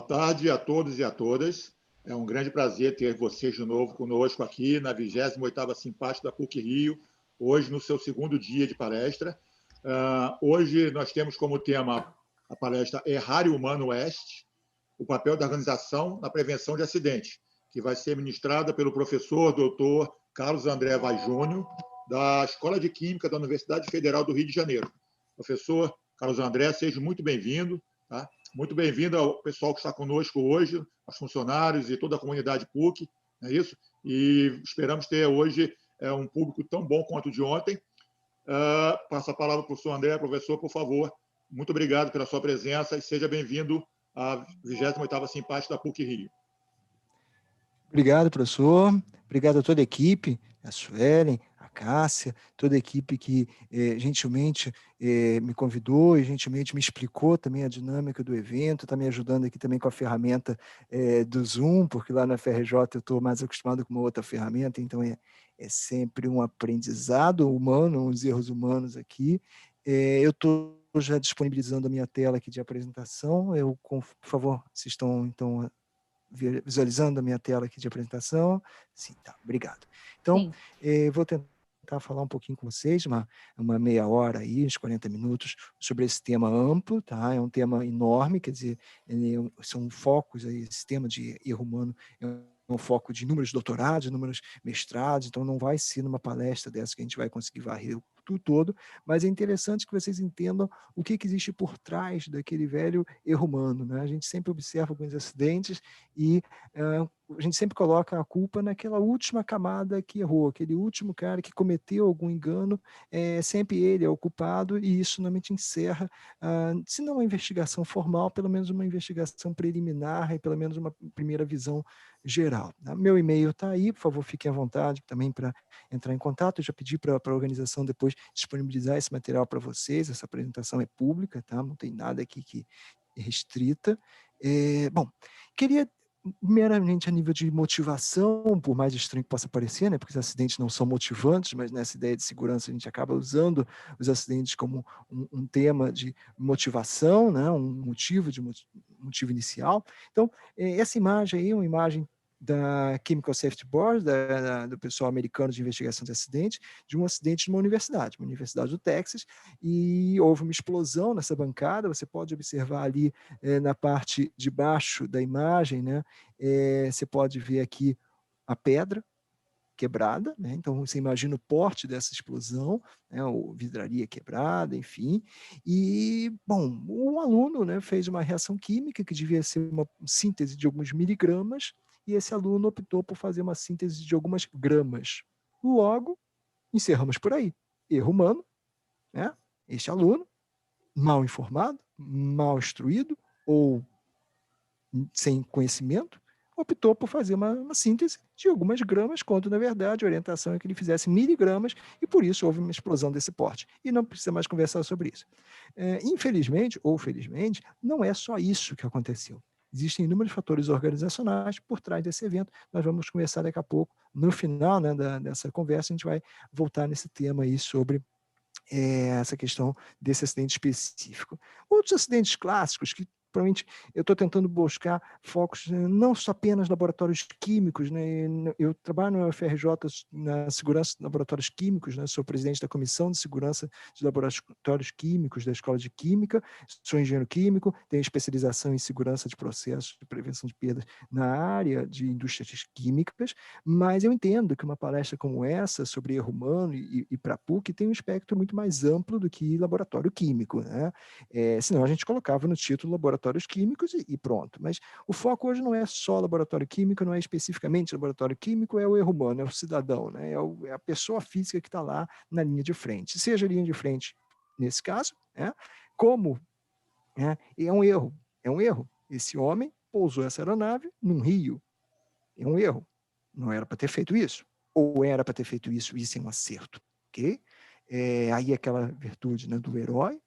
tarde a todos e a todas. É um grande prazer ter vocês de novo conosco aqui na 28ª Simpástico da PUC-Rio, hoje no seu segundo dia de palestra. Hoje nós temos como tema a palestra Errário Humano Oeste, o papel da organização na prevenção de acidentes, que vai ser ministrada pelo professor doutor Carlos André Vaz Júnior, da Escola de Química da Universidade Federal do Rio de Janeiro. Professor Carlos André, seja muito bem-vindo. Tá? Muito bem-vindo ao pessoal que está conosco hoje, aos funcionários e toda a comunidade PUC, não é isso? E esperamos ter hoje um público tão bom quanto o de ontem. Passo a palavra para o professor André. Professor, por favor, muito obrigado pela sua presença e seja bem-vindo à 28ª Simpástico da PUC-Rio. Obrigado, professor. Obrigado a toda a equipe, a Suelen, a Cássia, toda a equipe que gentilmente me convidou e gentilmente me explicou também a dinâmica do evento, está me ajudando aqui também com a ferramenta do Zoom, porque lá na FRJ eu estou mais acostumado com uma outra ferramenta, então é sempre um aprendizado humano, uns erros humanos aqui. Eu estou já disponibilizando a minha tela aqui de apresentação. Por favor, vocês estão então visualizando a minha tela aqui de apresentação? Sim, tá, obrigado. Então, vou tentar falar um pouquinho com vocês, uma meia hora aí, uns 40 minutos, sobre esse tema amplo, tá? É um tema enorme, quer dizer, são focos aí, esse tema de erro humano é um foco de inúmeros doutorados, inúmeros mestrados, então não vai ser numa palestra dessa que a gente vai conseguir varrer tudo todo, mas é interessante que vocês entendam o que existe por trás daquele velho erro humano, né? A gente sempre observa alguns acidentes e a gente sempre coloca a culpa naquela última camada que errou, aquele último cara que cometeu algum engano, sempre ele é o culpado, e isso normalmente encerra, se não uma investigação formal, pelo menos uma investigação preliminar e pelo menos uma primeira visão geral. Meu e-mail está aí, por favor, fiquem à vontade também para entrar em contato. Eu já pedi para a organização depois disponibilizar esse material para vocês, essa apresentação é pública, tá? Não tem nada aqui que é restrita. Bom, queria meramente a nível de motivação, por mais estranho que possa parecer, né, porque os acidentes não são motivantes, mas nessa ideia de segurança a gente acaba usando os acidentes como um tema de motivação, né, um motivo inicial. Então, essa imagem aí é uma imagem da Chemical Safety Board, do pessoal americano de investigação de acidentes, de um acidente numa universidade do Texas, e houve uma explosão nessa bancada. Você pode observar ali na parte de baixo da imagem, né, você pode ver aqui a pedra quebrada, né? Então você imagina o porte dessa explosão, né? Ou vidraria quebrada, enfim. E, bom, um aluno, né, fez uma reação química que devia ser uma síntese de alguns miligramas, e esse aluno optou por fazer uma síntese de algumas gramas. Logo, encerramos por aí. Erro humano, né? Este aluno, mal informado, mal instruído ou sem conhecimento, optou por fazer uma síntese de algumas gramas, quando, na verdade, a orientação é que ele fizesse miligramas, e por isso houve uma explosão desse porte. E não precisa mais conversar sobre isso. Infelizmente, ou felizmente, não é só isso que aconteceu. Existem inúmeros fatores organizacionais por trás desse evento. Nós vamos conversar daqui a pouco. No final, né, dessa conversa, a gente vai voltar nesse tema aí sobre essa questão desse acidente específico. Outros acidentes clássicos que provavelmente eu estou tentando buscar focos não só apenas laboratórios químicos, né? Eu trabalho na UFRJ na segurança de laboratórios químicos, né? Sou presidente da Comissão de Segurança de Laboratórios Químicos da Escola de Química, sou engenheiro químico, tenho especialização em segurança de processos de prevenção de perdas na área de indústrias químicas, mas eu entendo que uma palestra como essa sobre erro humano e para a PUC tem um espectro muito mais amplo do que laboratório químico, né? Senão a gente colocava no título laboratórios químicos e pronto. Mas o foco hoje não é só laboratório químico, não é especificamente laboratório químico, é o erro humano, é o cidadão, né? É a pessoa física que está lá na linha de frente. Seja a linha de frente, nesse caso, né? Como é um erro. Esse homem pousou essa aeronave num rio. É um erro. Não era para ter feito isso. Ou era para ter feito isso, isso é um acerto. Ok? Aí aquela virtude, né, do herói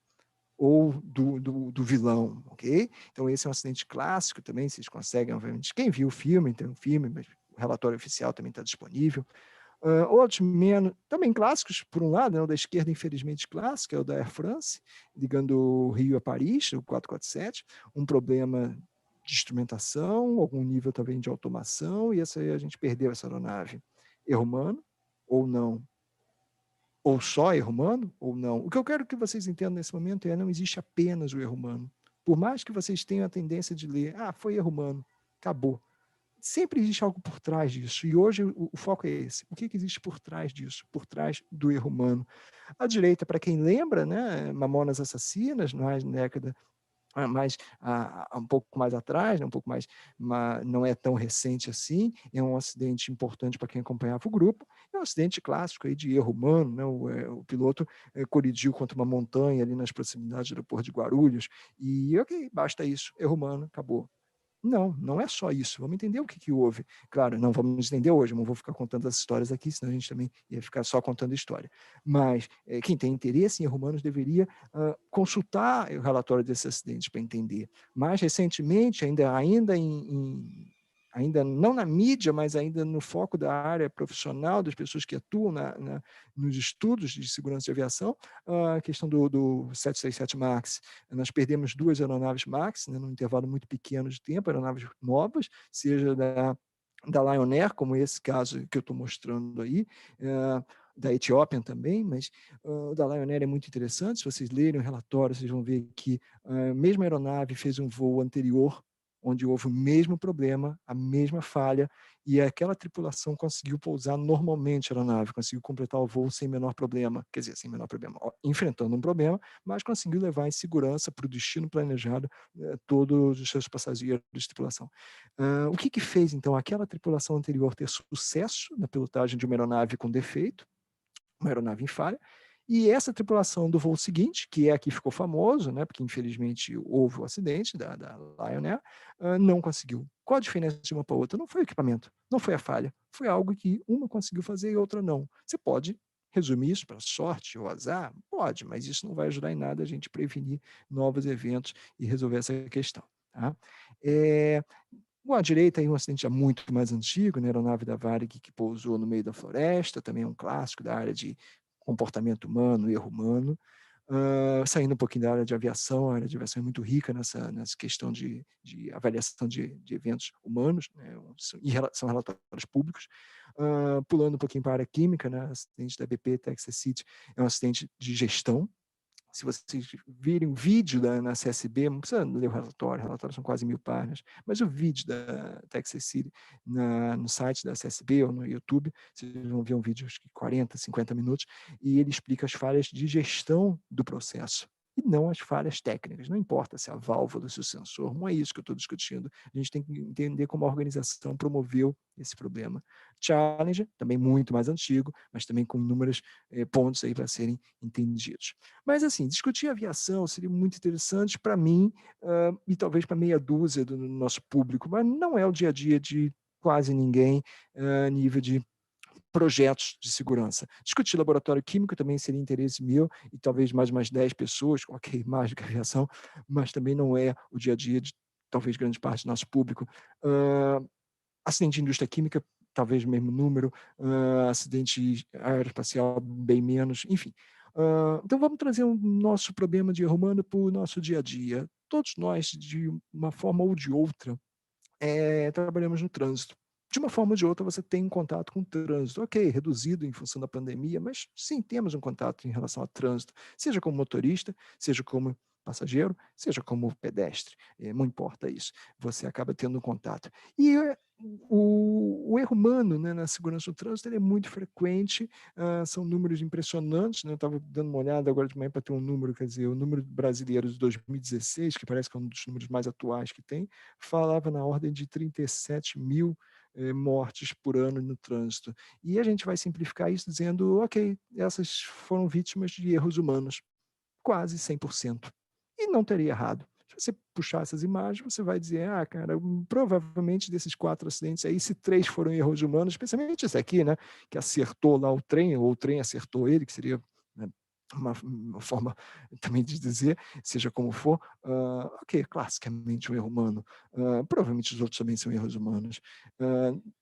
ou do vilão, ok? Então esse é um acidente clássico também, vocês conseguem, obviamente, quem viu o filme, tem um filme, mas o relatório oficial também está disponível. Outros menos, também clássicos, por um lado, né, o da esquerda infelizmente clássico, é o da Air France, ligando o Rio a Paris, o 447, um problema de instrumentação, algum nível também de automação, e essa aí a gente perdeu essa aeronave. Erro humano ou não? Ou só erro humano ou não? O que eu quero que vocês entendam nesse momento não existe apenas o erro humano. Por mais que vocês tenham a tendência de ler, foi erro humano, acabou. Sempre existe algo por trás disso, e hoje o foco é esse. O que existe por trás disso? Por trás do erro humano. À direita, para quem lembra, né, Mamonas Assassinas, na década mais um pouco mais atrás, né, um pouco mais, não é tão recente assim, é um acidente importante para quem acompanhava o grupo, é um acidente clássico aí de erro humano, né, o piloto colidiu contra uma montanha ali nas proximidades do aeroporto de Guarulhos, e ok, basta isso, erro humano, acabou. Não, não é só isso. Vamos entender o que houve. Claro, não vamos entender hoje, não vou ficar contando as histórias aqui, senão a gente também ia ficar só contando história. Mas quem tem interesse em erros humanos deveria consultar o relatório desses acidentes para entender. Mais recentemente, ainda não na mídia, mas ainda no foco da área profissional, das pessoas que atuam nos estudos de segurança de aviação, a questão do 767 MAX. Nós perdemos 2 aeronaves MAX, né, num intervalo muito pequeno de tempo, aeronaves novas, seja da Lion Air, como esse caso que eu estou mostrando aí, da Ethiopian também, mas o da Lion Air é muito interessante. Se vocês lerem o relatório, vocês vão ver que a mesma aeronave fez um voo anterior, onde houve o mesmo problema, a mesma falha, e aquela tripulação conseguiu pousar normalmente a aeronave, conseguiu completar o voo sem menor problema, quer dizer, sem menor problema, enfrentando um problema, mas conseguiu levar em segurança para o destino planejado todos os seus passageiros de tripulação. O que fez, então, aquela tripulação anterior ter sucesso na pilotagem de uma aeronave com defeito, uma aeronave em falha, e essa tripulação do voo seguinte, que é a que ficou famoso, né, porque infelizmente houve o acidente da Lion Air, não conseguiu. Qual a diferença de uma para outra? Não foi o equipamento, não foi a falha, foi algo que uma conseguiu fazer e outra não. Você pode resumir isso para sorte ou azar? Pode, mas isso não vai ajudar em nada a gente prevenir novos eventos e resolver essa questão. Tá? À direita, aí um acidente já muito mais antigo, né, a aeronave da Varig que pousou no meio da floresta, também é um clássico da área de comportamento humano, erro humano. Saindo um pouquinho da área de aviação, a área de aviação é muito rica nessa questão de avaliação de eventos humanos, né, são relatórios públicos. Pulando um pouquinho para a área química, né, acidente da BP Texas City é um acidente de gestão. Se vocês virem o vídeo na CSB, não precisa ler o relatório são quase 1000 páginas, mas o vídeo da Texas City no site da CSB ou no YouTube, vocês vão ver um vídeo, acho que 40, 50 minutos, e ele explica as falhas de gestão do processo, e não as falhas técnicas. Não importa se a válvula, se o sensor, não é isso que eu estou discutindo. A gente tem que entender como a organização promoveu esse problema. Challenger, também muito mais antigo, mas também com inúmeros pontos aí para serem entendidos. Mas, assim, discutir aviação seria muito interessante para mim e talvez para meia dúzia do nosso público, mas não é o dia a dia de quase ninguém a nível de projetos de segurança. Discutir laboratório químico também seria interesse meu e talvez mais umas 10 pessoas, ok, mais do que aviação, mas também não é o dia a dia de talvez grande parte do nosso público. Acidente de indústria química, talvez o mesmo número, acidente aeroespacial bem menos, enfim. Então vamos trazer o nosso problema de erro humano para o nosso dia a dia. Todos nós, de uma forma ou de outra, trabalhamos no trânsito. De uma forma ou de outra, você tem um contato com o trânsito. Ok, reduzido em função da pandemia, mas sim, temos um contato em relação ao trânsito, seja como motorista, seja como passageiro, seja como pedestre. Não importa isso, você acaba tendo um contato. E o erro humano, né, na segurança do trânsito ele é muito frequente, são números impressionantes, né, eu estava dando uma olhada agora de manhã para ter um número, quer dizer, o número de brasileiros de 2016, que parece que é um dos números mais atuais que tem, falava na ordem de 37 mil mortes por ano no trânsito. E a gente vai simplificar isso dizendo, ok, essas foram vítimas de erros humanos, quase 100%. E não teria errado. Se você puxar essas imagens, você vai dizer, cara, provavelmente desses 4 acidentes aí, se 3 foram erros humanos, especialmente esse aqui, né, que acertou lá o trem, ou o trem acertou ele, que seria, né, uma forma também de dizer, seja como for, ok, classicamente um erro humano, provavelmente os outros também são erros humanos.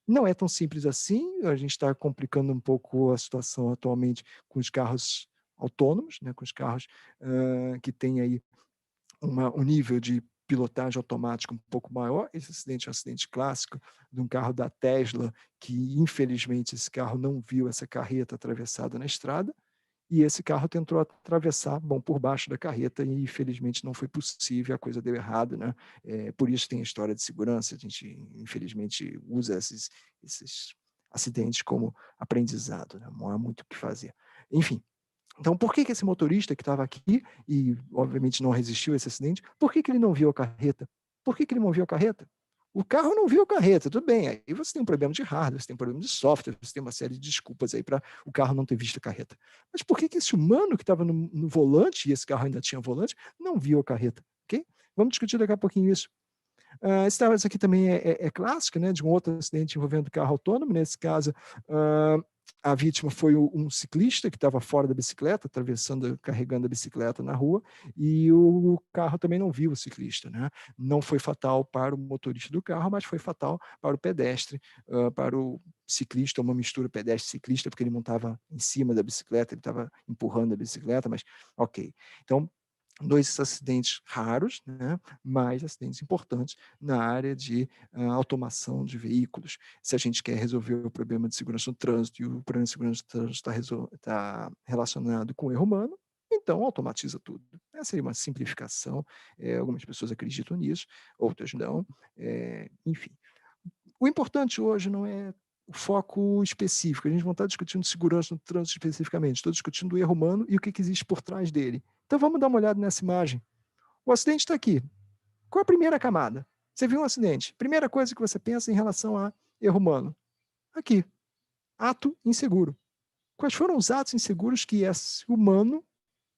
Não é tão simples assim, a gente está complicando um pouco a situação atualmente com os carros autônomos, né, com os carros que têm aí um nível de pilotagem automática um pouco maior. Esse acidente é um acidente clássico de um carro da Tesla, que infelizmente esse carro não viu essa carreta atravessada na estrada, e esse carro tentou atravessar, bom, por baixo da carreta, e infelizmente não foi possível, a coisa deu errado, né? Por isso tem a história de segurança, a gente infelizmente usa esses acidentes como aprendizado, né? Não há muito o que fazer. Enfim, então por que esse motorista que estava aqui, e obviamente não resistiu a esse acidente, por que ele não viu a carreta? Por que ele não viu a carreta? O carro não viu a carreta, tudo bem, aí você tem um problema de hardware, você tem um problema de software, você tem uma série de desculpas aí para o carro não ter visto a carreta. Mas por que esse humano que estava no volante, e esse carro ainda tinha volante, não viu a carreta? Ok? Vamos discutir daqui a pouquinho isso. Esse aqui também é clássico, né, de um outro acidente envolvendo carro autônomo. Nesse caso, a vítima foi um ciclista que estava fora da bicicleta, carregando a bicicleta na rua, e o carro também não viu o ciclista, né? Não foi fatal para o motorista do carro, mas foi fatal para o pedestre, para o ciclista, uma mistura pedestre-ciclista, porque ele não estava em cima da bicicleta, ele estava empurrando a bicicleta, mas ok. Então, dois acidentes raros, né, mas acidentes importantes na área de automação de veículos. Se a gente quer resolver o problema de segurança no trânsito, e o problema de segurança no trânsito está relacionado com o erro humano, então automatiza tudo. Essa seria uma simplificação, algumas pessoas acreditam nisso, outras não, enfim. O importante hoje não é o foco específico, a gente não está discutindo segurança no trânsito especificamente, estou discutindo o erro humano e o que existe por trás dele. Então vamos dar uma olhada nessa imagem. O acidente está aqui. Qual a primeira camada? Você viu um acidente. Primeira coisa que você pensa em relação a erro humano. Aqui. Ato inseguro. Quais foram os atos inseguros que esse humano...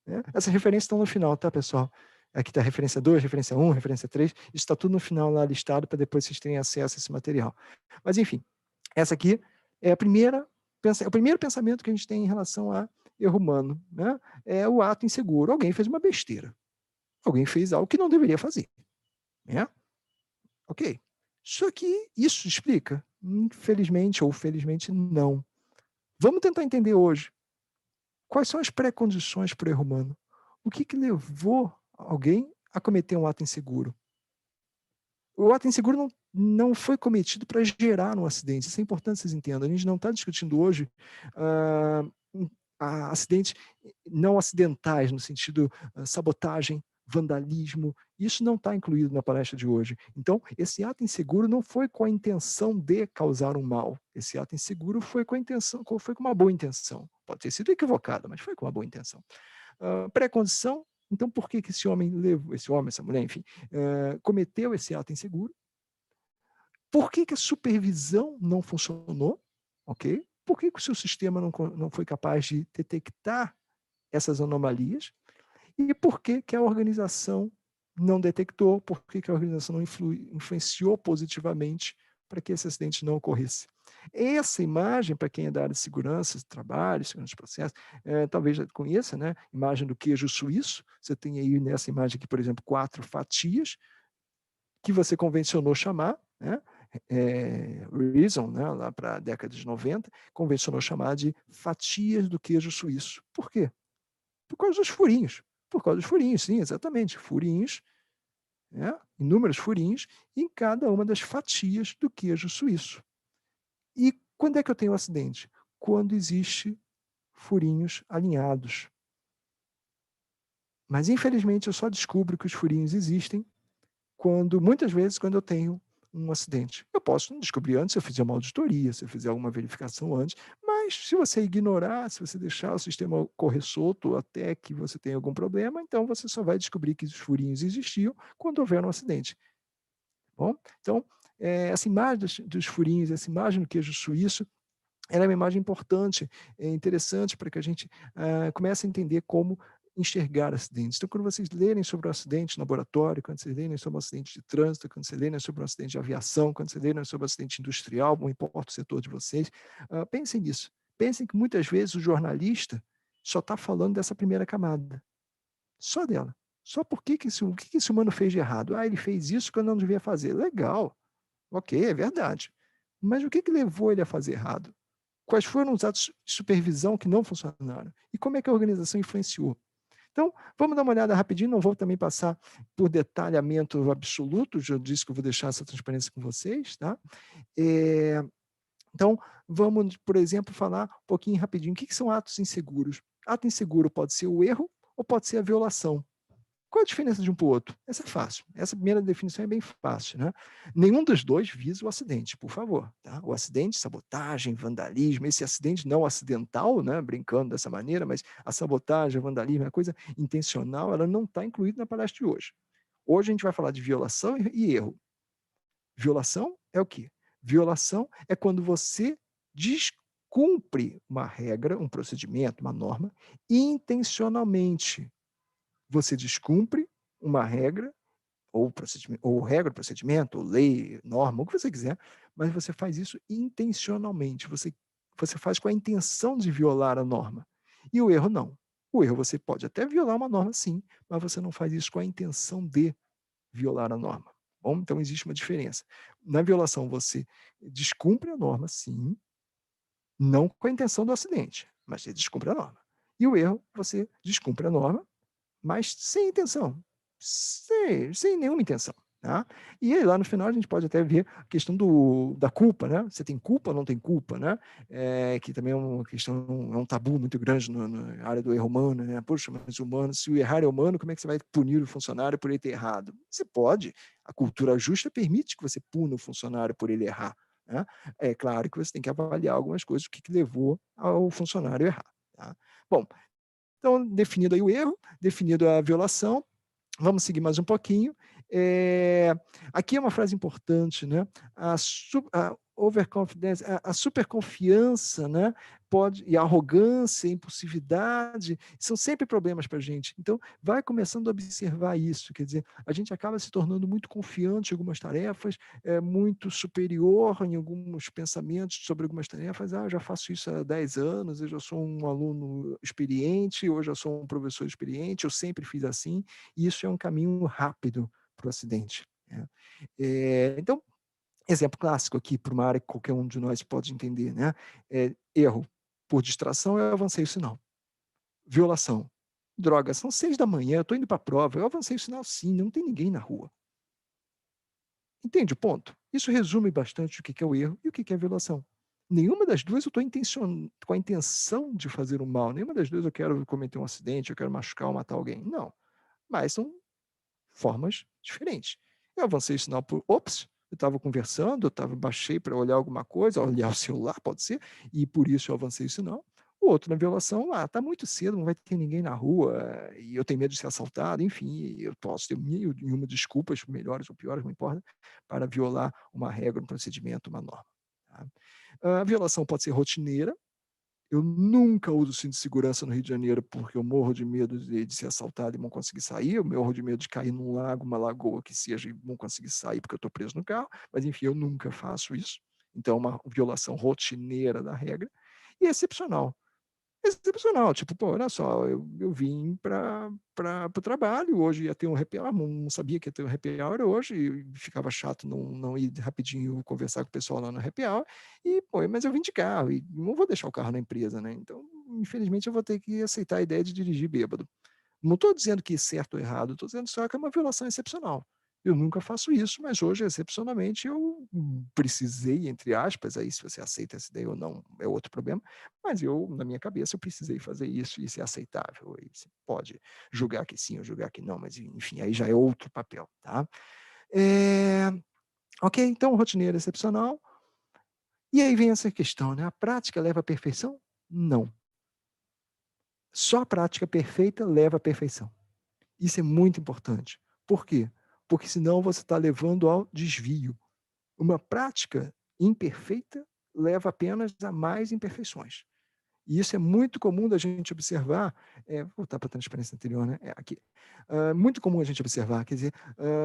Né? Essas referências estão no final, tá, pessoal? Aqui está a referência 2, referência 1, referência 3. Isso está tudo no final lá listado para depois vocês terem acesso a esse material. Mas, enfim, essa aqui é o primeiro pensamento que a gente tem em relação a erro humano, né? É o ato inseguro. Alguém fez uma besteira. Alguém fez algo que não deveria fazer. Né? Ok. Só que isso explica? Infelizmente ou felizmente, não. Vamos tentar entender hoje. Quais são as pré-condições para o erro humano? O que levou alguém a cometer um ato inseguro? O ato inseguro não foi cometido para gerar um acidente. Isso é importante que vocês entendam. A gente não está discutindo hoje acidentes não acidentais, no sentido sabotagem, vandalismo. Isso não está incluído na palestra de hoje. Então, esse ato inseguro não foi com a intenção de causar um mal. Esse ato inseguro foi com uma boa intenção. Pode ter sido equivocada, mas foi com uma boa intenção. Pré-condição. Então, por que esse homem, essa mulher, enfim, cometeu esse ato inseguro? Por que a supervisão não funcionou? Ok? Por que o seu sistema não foi capaz de detectar essas anomalias? E por que a organização não detectou? Por que a organização não influenciou positivamente para que esse acidente não ocorresse? Essa imagem, para quem é da área de segurança, de trabalho, segurança de processo, talvez já conheça, né? Imagem do queijo suíço. Você tem aí nessa imagem aqui, por exemplo, 4 fatias que você convencionou chamar, né? Reason, né, lá para a década de 90, convencionou chamar de fatias do queijo suíço. Por quê? Por causa dos furinhos. Por causa dos furinhos, sim, exatamente. Furinhos, né, inúmeros furinhos em cada uma das fatias do queijo suíço. E quando é que eu tenho um acidente? Quando existe furinhos alinhados. Mas, infelizmente, eu só descubro que os furinhos existem muitas vezes, quando eu tenho um acidente. Eu posso descobrir antes se eu fizer uma auditoria, se eu fizer alguma verificação antes, mas se você ignorar, se você deixar o sistema correr solto até que você tenha algum problema, então você só vai descobrir que os furinhos existiam quando houver um acidente. Bom, então, essa imagem dos furinhos, essa imagem do queijo suíço, ela é uma imagem importante, interessante para que a gente comece a entender como enxergar acidentes. Então, quando vocês lerem sobre um acidente no laboratório, quando vocês lerem sobre um acidente de trânsito, quando vocês lerem sobre um acidente de aviação, quando vocês lerem sobre um acidente industrial, não importa o setor de vocês, pensem nisso. Pensem que muitas vezes o jornalista só está falando dessa primeira camada. Só dela. Só o que esse humano fez de errado? Ele fez isso que eu não devia fazer. Legal. Ok, é verdade. Mas o que levou ele a fazer errado? Quais foram os atos de supervisão que não funcionaram? E como é que a organização influenciou? Então, vamos dar uma olhada rapidinho, não vou também passar por detalhamento absoluto, já disse que eu vou deixar essa transparência com vocês, tá? Eh, então, vamos, por exemplo, falar um pouquinho rapidinho, o que são atos inseguros? Ato inseguro pode ser o erro ou pode ser a violação. Qual a diferença de um para o outro? Essa é fácil. Essa primeira definição é bem fácil, né? Nenhum dos dois visa o acidente, por favor. Tá? O acidente, sabotagem, vandalismo, esse acidente não acidental, né? Brincando dessa maneira, mas a sabotagem, o vandalismo, a coisa intencional, ela não está incluída na palestra de hoje. Hoje a gente vai falar de violação e erro. Violação é o quê? Violação é quando você descumpre uma regra, um procedimento, uma norma, intencionalmente. Você descumpre uma regra, ou procedimento, ou regra, procedimento, ou lei, norma, o que você quiser, mas você faz isso intencionalmente. Você faz com a intenção de violar a norma. E o erro não. O erro você pode até violar uma norma, sim, mas você não faz isso com a intenção de violar a norma. Bom, então existe uma diferença. Na violação, você descumpre a norma, sim, não com a intenção do acidente, mas você descumpre a norma. E o erro, você descumpre a norma, mas sem intenção, sem nenhuma intenção. Tá? E aí, lá no final, a gente pode até ver a questão da culpa, né? Você tem culpa ou não tem culpa, né? Que também é uma questão, é um tabu muito grande na área do erro humano, né? Poxa, mas humano, se o errar é humano, como é que você vai punir o funcionário por ele ter errado? Você pode, a cultura justa permite que você puna o funcionário por ele errar. Né? É claro que você tem que avaliar algumas coisas, o que levou ao funcionário a errar. Tá? Bom, então, definido aí o erro, definido a violação, vamos seguir mais um pouquinho. Aqui é uma frase importante, né? A overconfidence, a superconfiança, né? E a arrogância, a impulsividade, são sempre problemas para a gente. Então, vai começando a observar isso. Quer dizer, a gente acaba se tornando muito confiante em algumas tarefas, muito superior em alguns pensamentos sobre algumas tarefas. Eu já faço isso há 10 anos, eu já sou um aluno experiente, ou já sou um professor experiente, eu sempre fiz assim. E isso é um caminho rápido para o acidente. Né? Então, exemplo clássico aqui para uma área que qualquer um de nós pode entender, né? Erro por distração, eu avancei o sinal. Violação. Droga, são 6 da manhã, eu estou indo para a prova, eu avancei o sinal sim, não tem ninguém na rua. Entende o ponto? Isso resume bastante o que é o erro e o que é a violação. Nenhuma das duas eu estou com a intenção de fazer o mal, nenhuma das duas eu quero cometer um acidente, eu quero machucar ou matar alguém. Não. Mas são formas diferentes. Eu avancei o sinal por ops, eu estava conversando, baixei para olhar alguma coisa, olhar o celular, pode ser, e por isso eu avancei o sinal. O outro na violação, está muito cedo, não vai ter ninguém na rua, e eu tenho medo de ser assaltado, enfim, eu posso ter mil e uma desculpas, melhores ou piores, não importa, para violar uma regra, um procedimento, uma norma. Tá? A violação pode ser rotineira. Eu nunca uso cinto de segurança no Rio de Janeiro porque eu morro de medo de ser assaltado e não conseguir sair, eu morro de medo de cair num lago, uma lagoa que seja e não conseguir sair porque eu estou preso no carro, mas enfim, eu nunca faço isso. Então, é uma violação rotineira da regra e excepcional. Excepcional, tipo, pô, olha só, eu vim para o trabalho, hoje ia ter um happy hour, não sabia que ia ter um happy hour hoje, e ficava chato não ir rapidinho conversar com o pessoal lá no happy hour, e, pô, mas eu vim de carro, e não vou deixar o carro na empresa, né? Então, infelizmente, eu vou ter que aceitar a ideia de dirigir bêbado. Não estou dizendo que é certo ou errado, estou dizendo só que é uma violação excepcional. Eu nunca faço isso, mas hoje, excepcionalmente, eu precisei, entre aspas, aí se você aceita essa ideia ou não, é outro problema, mas eu, na minha cabeça, eu precisei fazer isso e isso é aceitável. E você pode julgar que sim ou julgar que não, mas enfim, aí já é outro papel, tá? É, ok, então, rotineiro excepcional. E aí vem essa questão, né? A prática leva à perfeição? Não. Só a prática perfeita leva à perfeição. Isso é muito importante. Por quê? Porque senão você está levando ao desvio. Uma prática imperfeita leva apenas a mais imperfeições. E isso é muito comum da gente observar, vou voltar para a transparência anterior, né? Aqui. Muito comum a gente observar, quer dizer,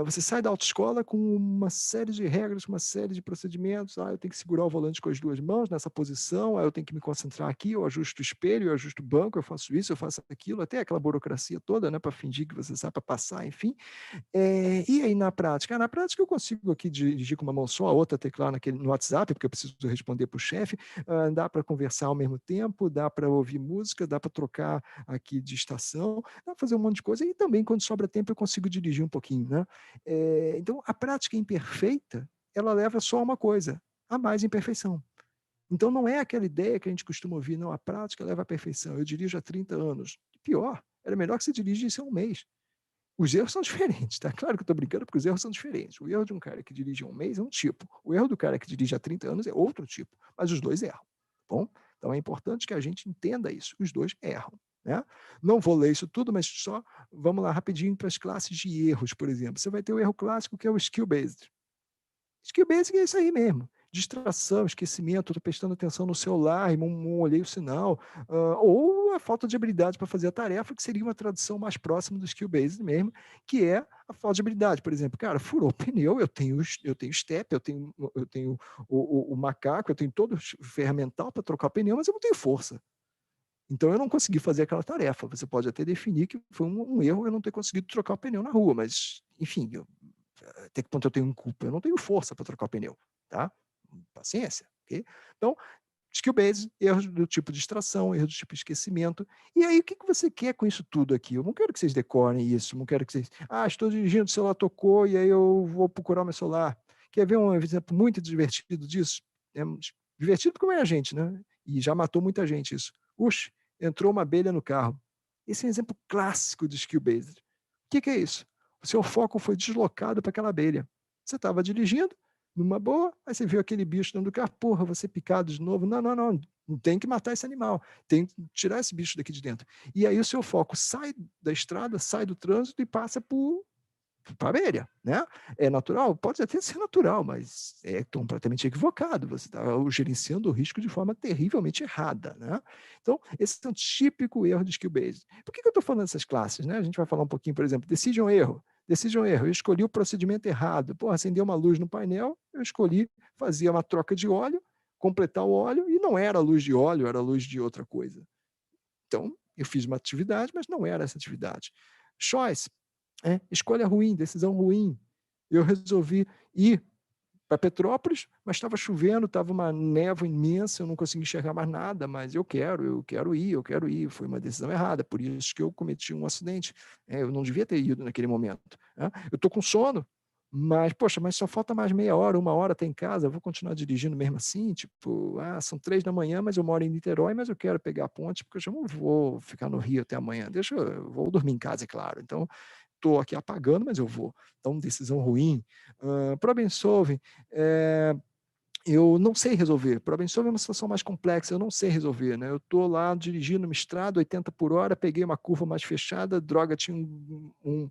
você sai da autoescola com uma série de regras, uma série de procedimentos, eu tenho que segurar o volante com as 2 mãos nessa posição, eu tenho que me concentrar aqui, eu ajusto o espelho, eu ajusto o banco, eu faço isso, eu faço aquilo, até aquela burocracia toda, né, para fingir que você sabe para passar, enfim. E aí na prática? Na prática eu consigo aqui dirigir com uma mão só, a outra teclar no WhatsApp, porque eu preciso responder para o chefe, dá para conversar ao mesmo tempo, dá para ouvir música, dá para trocar aqui de estação, dá para fazer um monte de coisa, e também, quando sobra tempo, eu consigo dirigir um pouquinho, né? Então, a prática imperfeita, ela leva só a uma coisa, a mais imperfeição. Então, não é aquela ideia que a gente costuma ouvir, não, a prática leva à perfeição. Eu dirijo há 30 anos. Pior, era melhor que você dirigisse há um mês. Os erros são diferentes, tá? Claro que eu estou brincando, porque os erros são diferentes. O erro de um cara que dirige há um mês é um tipo, o erro do cara que dirige há 30 anos é outro tipo, mas os dois erram, tá bom? Então é importante que a gente entenda isso, os dois erram, né? Não vou ler isso tudo, mas só vamos lá rapidinho para as classes de erros, por exemplo. Você vai ter o erro clássico, que é o skill-based. Skill basic é isso aí mesmo. Distração, esquecimento, estou prestando atenção no celular e não olhei o sinal, ou a falta de habilidade para fazer a tarefa, que seria uma tradução mais próxima do skill based mesmo, que é a falta de habilidade. Por exemplo, cara, furou o pneu, eu tenho step, eu tenho o macaco, eu tenho todo o ferramental para trocar o pneu, mas eu não tenho força. Então eu não consegui fazer aquela tarefa. Você pode até definir que foi um erro eu não ter conseguido trocar o pneu na rua, mas, enfim, até que ponto eu tenho culpa? Eu não tenho força para trocar o pneu, tá? Paciência, ok? Então, skill base, erros do tipo distração, erros do tipo esquecimento. E aí, o que você quer com isso tudo aqui? Eu não quero que vocês decorem isso, não quero que vocês. Ah, estou dirigindo, o celular tocou e aí eu vou procurar o meu celular. Quer ver um exemplo muito divertido disso? É divertido como é a gente, né? E já matou muita gente isso. Uxe, entrou uma abelha no carro. Esse é um exemplo clássico de skill based. O que é isso? O seu foco foi deslocado para aquela abelha. Você estava dirigindo, numa boa, aí você viu aquele bicho dentro do carro, porra, você picado de novo. Não, não, não, tem que matar esse animal, tem que tirar esse bicho daqui de dentro. E aí o seu foco sai da estrada, sai do trânsito e passa para a abelha, né? É natural? Pode até ser natural, mas é completamente equivocado. Você está gerenciando o risco de forma terrivelmente errada, né? Então, esse é um típico erro de skill based. Por que eu estou falando dessas classes, né? A gente vai falar um pouquinho, por exemplo, decision erro. Decision erro, eu escolhi o procedimento errado. Pô, acendeu uma luz no painel, eu escolhi fazer uma troca de óleo, completar o óleo, e não era luz de óleo, era luz de outra coisa. Então, eu fiz uma atividade, mas não era essa atividade. Choice, escolha ruim, decisão ruim. Eu resolvi ir para Petrópolis, mas estava chovendo, estava uma névoa imensa, eu não conseguia enxergar mais nada, mas eu quero ir. Foi uma decisão errada, por isso que eu cometi um acidente. Eu não devia ter ido naquele momento. Eu estou com sono, mas, poxa, mas só falta mais meia hora, uma hora até em casa, eu vou continuar dirigindo mesmo assim, tipo, são 3 da manhã, mas eu moro em Niterói, mas eu quero pegar a ponte, porque eu já não vou ficar no Rio até amanhã, eu vou dormir em casa, é claro. Então, estou aqui apagando, mas eu vou. Então, decisão ruim. Problem solving, eu não sei resolver. Problem solving é uma situação mais complexa, eu não sei resolver. Né? Eu estou lá dirigindo uma estrada, 80 por hora, peguei uma curva mais fechada, droga, tinha um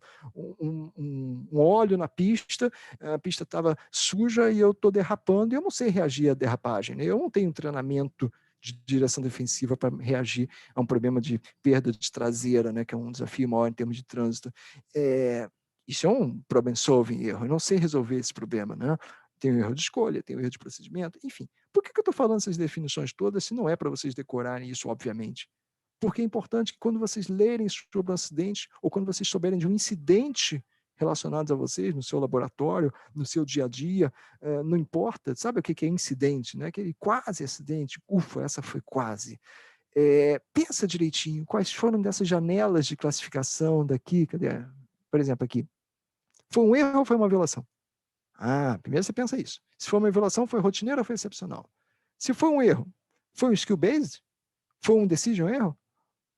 óleo na pista, a pista estava suja e eu estou derrapando, e eu não sei reagir à derrapagem. Né? Eu não tenho treinamento de direção defensiva para reagir a um problema de perda de traseira, né, que é um desafio maior em termos de trânsito. Isso é um problem solving erro, eu não sei resolver esse problema, né? Tem o erro de escolha, tem o erro de procedimento, enfim. Por que eu estou falando essas definições todas se não é para vocês decorarem isso, obviamente? Porque é importante que quando vocês lerem sobre um acidente ou quando vocês souberem de um incidente relacionados a vocês, no seu laboratório, no seu dia a dia, não importa, sabe o que é incidente, né? Aquele quase acidente, ufa, essa foi quase. Pensa direitinho, quais foram dessas janelas de classificação daqui, cadê? Por exemplo, aqui. Foi um erro ou foi uma violação? Primeiro você pensa isso. Se foi uma violação, foi rotineiro ou foi excepcional? Se foi um erro, foi um skill-based? Foi um decision erro?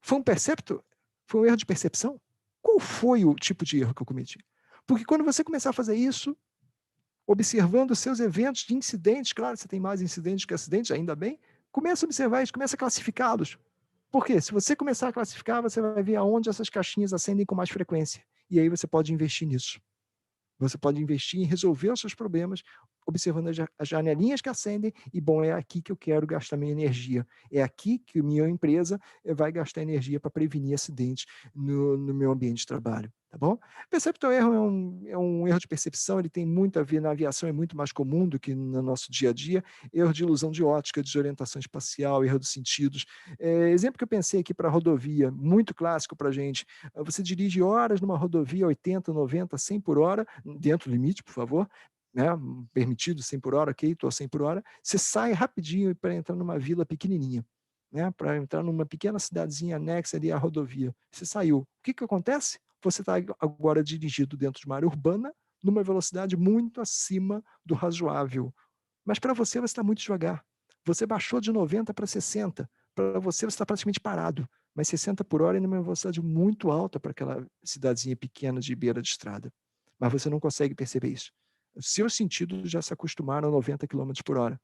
Foi um percepto? Foi um erro de percepção? Qual foi o tipo de erro que eu cometi? Porque quando você começar a fazer isso, observando os seus eventos de incidentes, claro, você tem mais incidentes que acidentes, ainda bem, começa a observar isso, começa a classificá-los. Por quê? Se você começar a classificar, você vai ver aonde essas caixinhas acendem com mais frequência. E aí você pode investir nisso. Você pode investir em resolver os seus problemas, observando as janelinhas que acendem, e, bom, é aqui que eu quero gastar minha energia. É aqui que a minha empresa vai gastar energia para prevenir acidentes no meu ambiente de trabalho. Tá bom? Percepto erro é um erro de percepção, ele tem muito a ver na aviação, é muito mais comum do que no nosso dia a dia. Erro de ilusão de ótica, desorientação espacial, erro dos sentidos. Exemplo que eu pensei aqui para a rodovia, muito clássico para a gente. Você dirige horas numa rodovia, 80, 90, 100 por hora, dentro do limite, por favor, né? Permitido 100 por hora, ok, estou a 100 por hora. Você sai rapidinho para entrar numa vila pequenininha. né, para entrar numa pequena cidadezinha anexa ali à rodovia. Você saiu. O que acontece? Você está agora dirigido dentro de uma área urbana, numa velocidade muito acima do razoável. Mas para você está muito devagar. Você baixou de 90 para 60. Para você está praticamente parado. Mas 60 por hora é numa velocidade muito alta para aquela cidadezinha pequena de beira de estrada. Mas você não consegue perceber isso. Os seus sentidos já se acostumaram a 90 km por hora.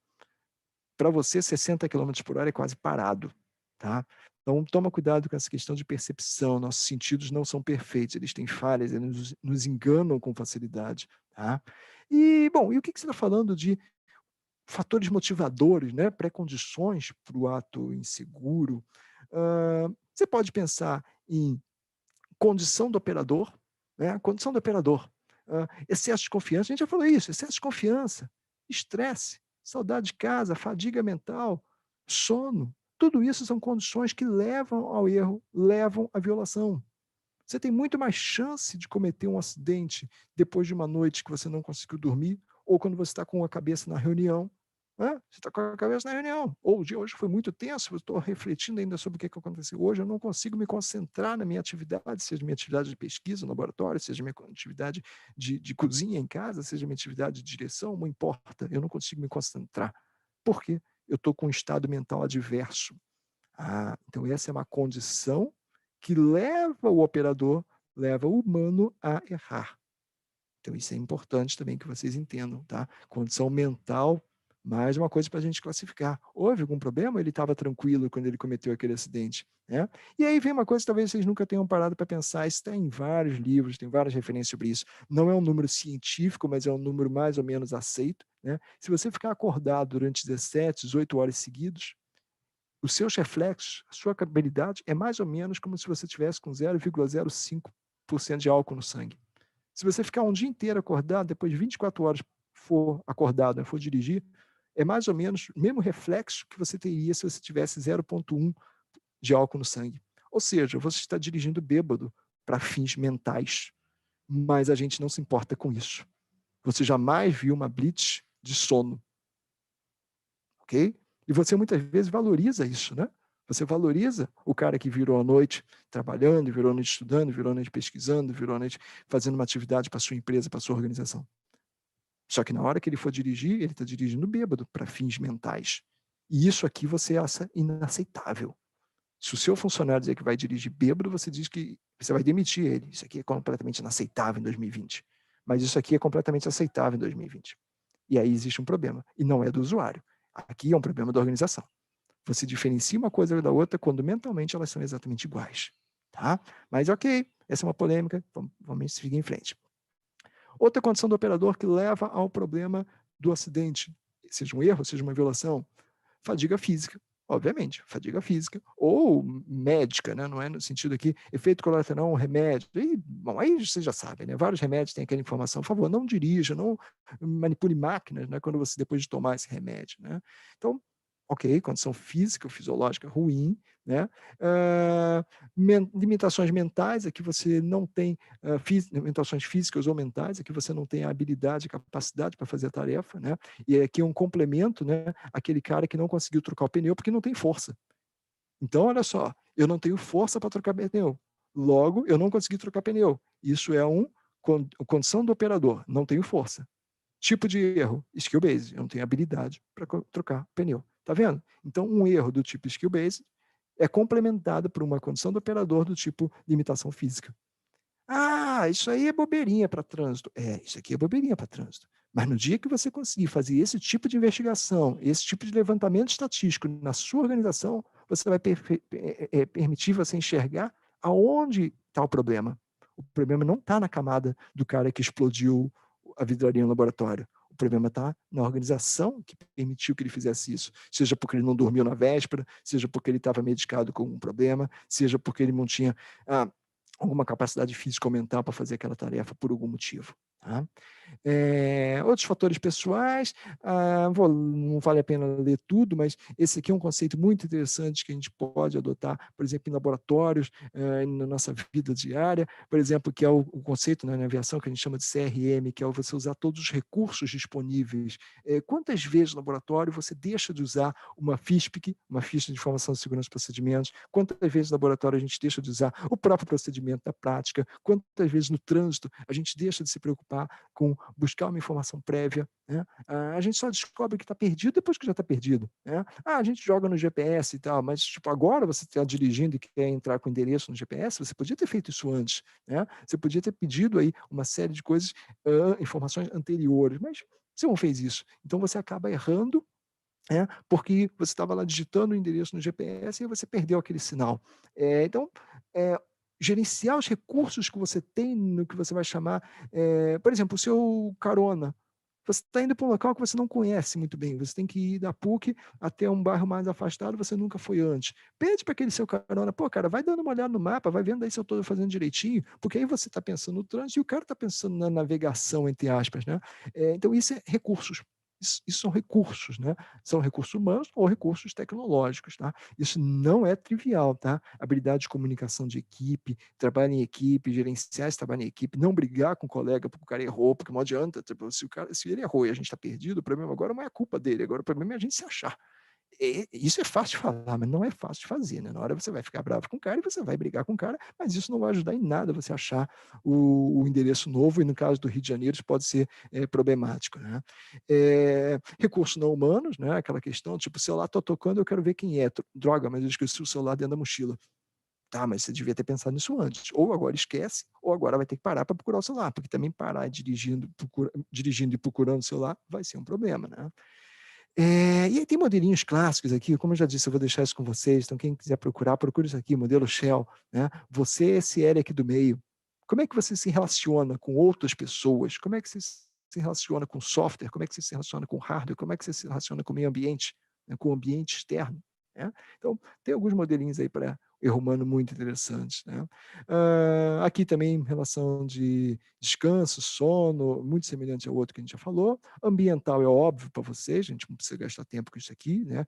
Para você, 60 km por hora é quase parado. Tá? Então, toma cuidado com essa questão de percepção. Nossos sentidos não são perfeitos, eles têm falhas, eles nos enganam com facilidade. Tá? E, bom, e o que você está falando de fatores motivadores, né, pré-condições para o ato inseguro? Você pode pensar em condição do operador, né, condição do operador, excesso de confiança, a gente já falou isso, excesso de confiança, estresse, saudade de casa, fadiga mental, sono, tudo isso são condições que levam ao erro, levam à violação. Você tem muito mais chance de cometer um acidente depois de uma noite que você não conseguiu dormir, ou quando você está com a cabeça na reunião. Né? Você está com a cabeça na reunião. Ou o dia hoje foi muito tenso, eu estou refletindo ainda sobre o que aconteceu hoje, eu não consigo me concentrar na minha atividade, seja minha atividade de pesquisa no laboratório, seja minha atividade de cozinha em casa, seja minha atividade de direção, não importa, eu não consigo me concentrar. Por quê? Eu estou com um estado mental adverso. Então essa é uma condição que leva o operador, leva o humano a errar. Então isso é importante também que vocês entendam, tá? Condição mental, mais uma coisa para a gente classificar. Houve algum problema? Ele estava tranquilo quando ele cometeu aquele acidente, né? E aí vem uma coisa que talvez vocês nunca tenham parado para pensar, isso está em vários livros, tem várias referências sobre isso. Não é um número científico, mas é um número mais ou menos aceito, né? Se você ficar acordado durante 17, 18 horas seguidas, os seus reflexos, a sua habilidade é mais ou menos como se você tivesse com 0,05% de álcool no sangue. Se você ficar um dia inteiro acordado, depois de 24 horas for acordado, for dirigir, é mais ou menos o mesmo reflexo que você teria se você tivesse 0,1 de álcool no sangue. Ou seja, você está dirigindo bêbado para fins mentais, mas a gente não se importa com isso. Você jamais viu uma blitz de sono, ok? E você muitas vezes valoriza isso, né? Você valoriza o cara que virou a noite trabalhando, virou a noite estudando, virou a noite pesquisando, virou a noite fazendo uma atividade para sua empresa, para sua organização. Só que na hora que ele for dirigir, ele está dirigindo bêbado para fins mentais. E isso aqui você acha inaceitável. Se o seu funcionário dizer que vai dirigir bêbado, você diz que você vai demitir ele. Isso aqui é completamente inaceitável em 2020. Mas isso aqui é completamente aceitável em 2020. E aí existe um problema. E não é do usuário. Aqui é um problema da organização. Você diferencia uma coisa da outra quando mentalmente elas são exatamente iguais. Tá? Mas ok, essa é uma polêmica, vamos seguir em frente. Outra condição do operador que leva ao problema do acidente, seja um erro, seja uma violação, fadiga física, obviamente, fadiga física, ou médica, né? Não é no sentido aqui, efeito colateral, um remédio, e, bom, aí vocês já sabem, né? Vários remédios têm aquela informação, por favor, não dirija, não manipule máquinas, né? Quando você, depois de tomar esse remédio, né? Então, ok, condição física ou fisiológica ruim, né? Limitações mentais, é que você não tem limitações físicas ou mentais, é que você não tem a habilidade, a capacidade para fazer a tarefa, né? E aqui é um complemento, né? Aquele cara que não conseguiu trocar o pneu porque não tem força. Então, olha só, eu não tenho força para trocar pneu. Logo, eu não consegui trocar pneu. Isso é condição do operador, não tenho força. Tipo de erro, skill based, eu não tenho habilidade para trocar pneu. Tá vendo? Então, um erro do tipo skill based é complementado por uma condição do operador do tipo limitação física. Isso aí é bobeirinha para trânsito. Isso aqui é bobeirinha para trânsito. Mas no dia que você conseguir fazer esse tipo de investigação, esse tipo de levantamento estatístico na sua organização, você vai permitir você enxergar aonde está o problema. O problema não está na camada do cara que explodiu a vidraria no laboratório. O problema está na organização que permitiu que ele fizesse isso. Seja porque ele não dormiu na véspera, seja porque ele estava medicado com um problema, seja porque ele não tinha alguma capacidade física ou mental para fazer aquela tarefa por algum motivo. Tá? Outros fatores pessoais, não vale a pena ler tudo, mas esse aqui é um conceito muito interessante que a gente pode adotar, por exemplo, em laboratórios, na nossa vida diária, por exemplo, que é o conceito, né, na aviação que a gente chama de CRM, que é você usar todos os recursos disponíveis. Quantas vezes no laboratório você deixa de usar uma FISPIC, uma ficha de informação de segurança de procedimentos? Quantas vezes no laboratório a gente deixa de usar o próprio procedimento da prática? Quantas vezes no trânsito a gente deixa de se preocupar com buscar uma informação prévia, né? A gente só descobre que está perdido depois que já está perdido, né? A gente joga no GPS e tal, mas tipo, agora você está dirigindo e quer entrar com o endereço no GPS, você podia ter feito isso antes, né? Você podia ter pedido aí uma série de coisas, informações anteriores, mas você não fez isso. Então você acaba errando, porque você estava lá digitando o endereço no GPS e aí você perdeu aquele sinal. Então, é, gerenciar os recursos que você tem no que você vai chamar, por exemplo, o seu carona. Você está indo para um local que você não conhece muito bem, você tem que ir da PUC até um bairro mais afastado, você nunca foi antes. Pede para aquele seu carona, pô, cara, vai dando uma olhada no mapa, vai vendo aí se eu estou fazendo direitinho, porque aí você está pensando no trânsito e o cara está pensando na navegação, entre aspas, né? Então, isso é recursos. Isso são recursos, né? São recursos humanos ou recursos tecnológicos, tá? Isso não é trivial, tá? Habilidade de comunicação de equipe, trabalho em equipe, gerenciar esse trabalho em equipe, não brigar com o colega porque o cara errou, porque não adianta, tipo, se ele errou e a gente está perdido, o problema agora não é a culpa dele, agora o problema é a gente se achar. Isso é fácil de falar, mas não é fácil de fazer, né? Na hora você vai ficar bravo com o cara e você vai brigar com o cara, mas isso não vai ajudar em nada você achar o endereço novo, e no caso do Rio de Janeiro isso pode ser problemático, né? Recursos não humanos, né? Aquela questão, tipo, o celular tá tocando, eu quero ver quem é. Droga, mas eu esqueci o celular dentro da mochila. Tá, mas você devia ter pensado nisso antes. Ou agora esquece, ou agora vai ter que parar para procurar o celular, porque também parar dirigindo e procurando o celular vai ser um problema, né? E aí tem modelinhos clássicos aqui, como eu já disse, eu vou deixar isso com vocês, então quem quiser procurar, procure isso aqui, modelo Shell, né? Você, esse L aqui do meio, como é que você se relaciona com outras pessoas? Como é que você se relaciona com software? Como é que você se relaciona com hardware? Como é que você se relaciona com o meio ambiente, né? Com o ambiente externo, né? Então, tem alguns modelinhos aí para erro humano muito interessantes, né? Aqui também em relação de descanso, sono, muito semelhante ao outro que a gente já falou. Ambiental é óbvio para vocês, a gente não precisa gastar tempo com isso aqui, né?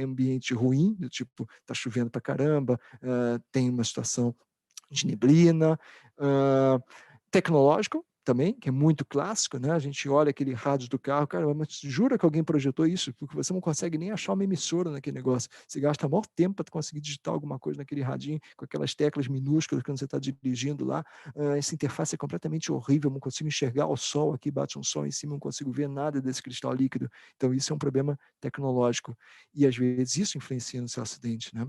Ambiente ruim, do tipo, está chovendo para caramba, tem uma situação de neblina, tecnológico também, que é muito clássico, né? A gente olha aquele rádio do carro, cara, mas jura que alguém projetou isso? Porque você não consegue nem achar uma emissora naquele negócio. Você gasta maior tempo para conseguir digitar alguma coisa naquele radinho, com aquelas teclas minúsculas quando você está dirigindo lá. Essa interface é completamente horrível, não consigo enxergar o sol aqui, bate um sol em cima, não consigo ver nada desse cristal líquido. Então, isso é um problema tecnológico. E, às vezes, isso influencia no seu acidente, né?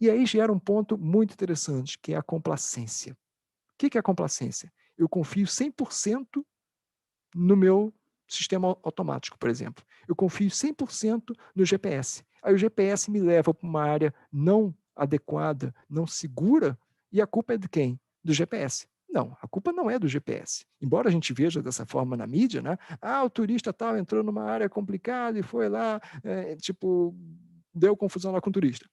E aí gera um ponto muito interessante, que é a complacência. O que é a complacência? Eu confio 100% no meu sistema automático, por exemplo. Eu confio 100% no GPS. Aí o GPS me leva para uma área não adequada, não segura, e a culpa é de quem? Do GPS. Não, a culpa não é do GPS. Embora a gente veja dessa forma na mídia, né? O turista tal entrou numa área complicada e foi lá, tipo, deu confusão lá com o turista.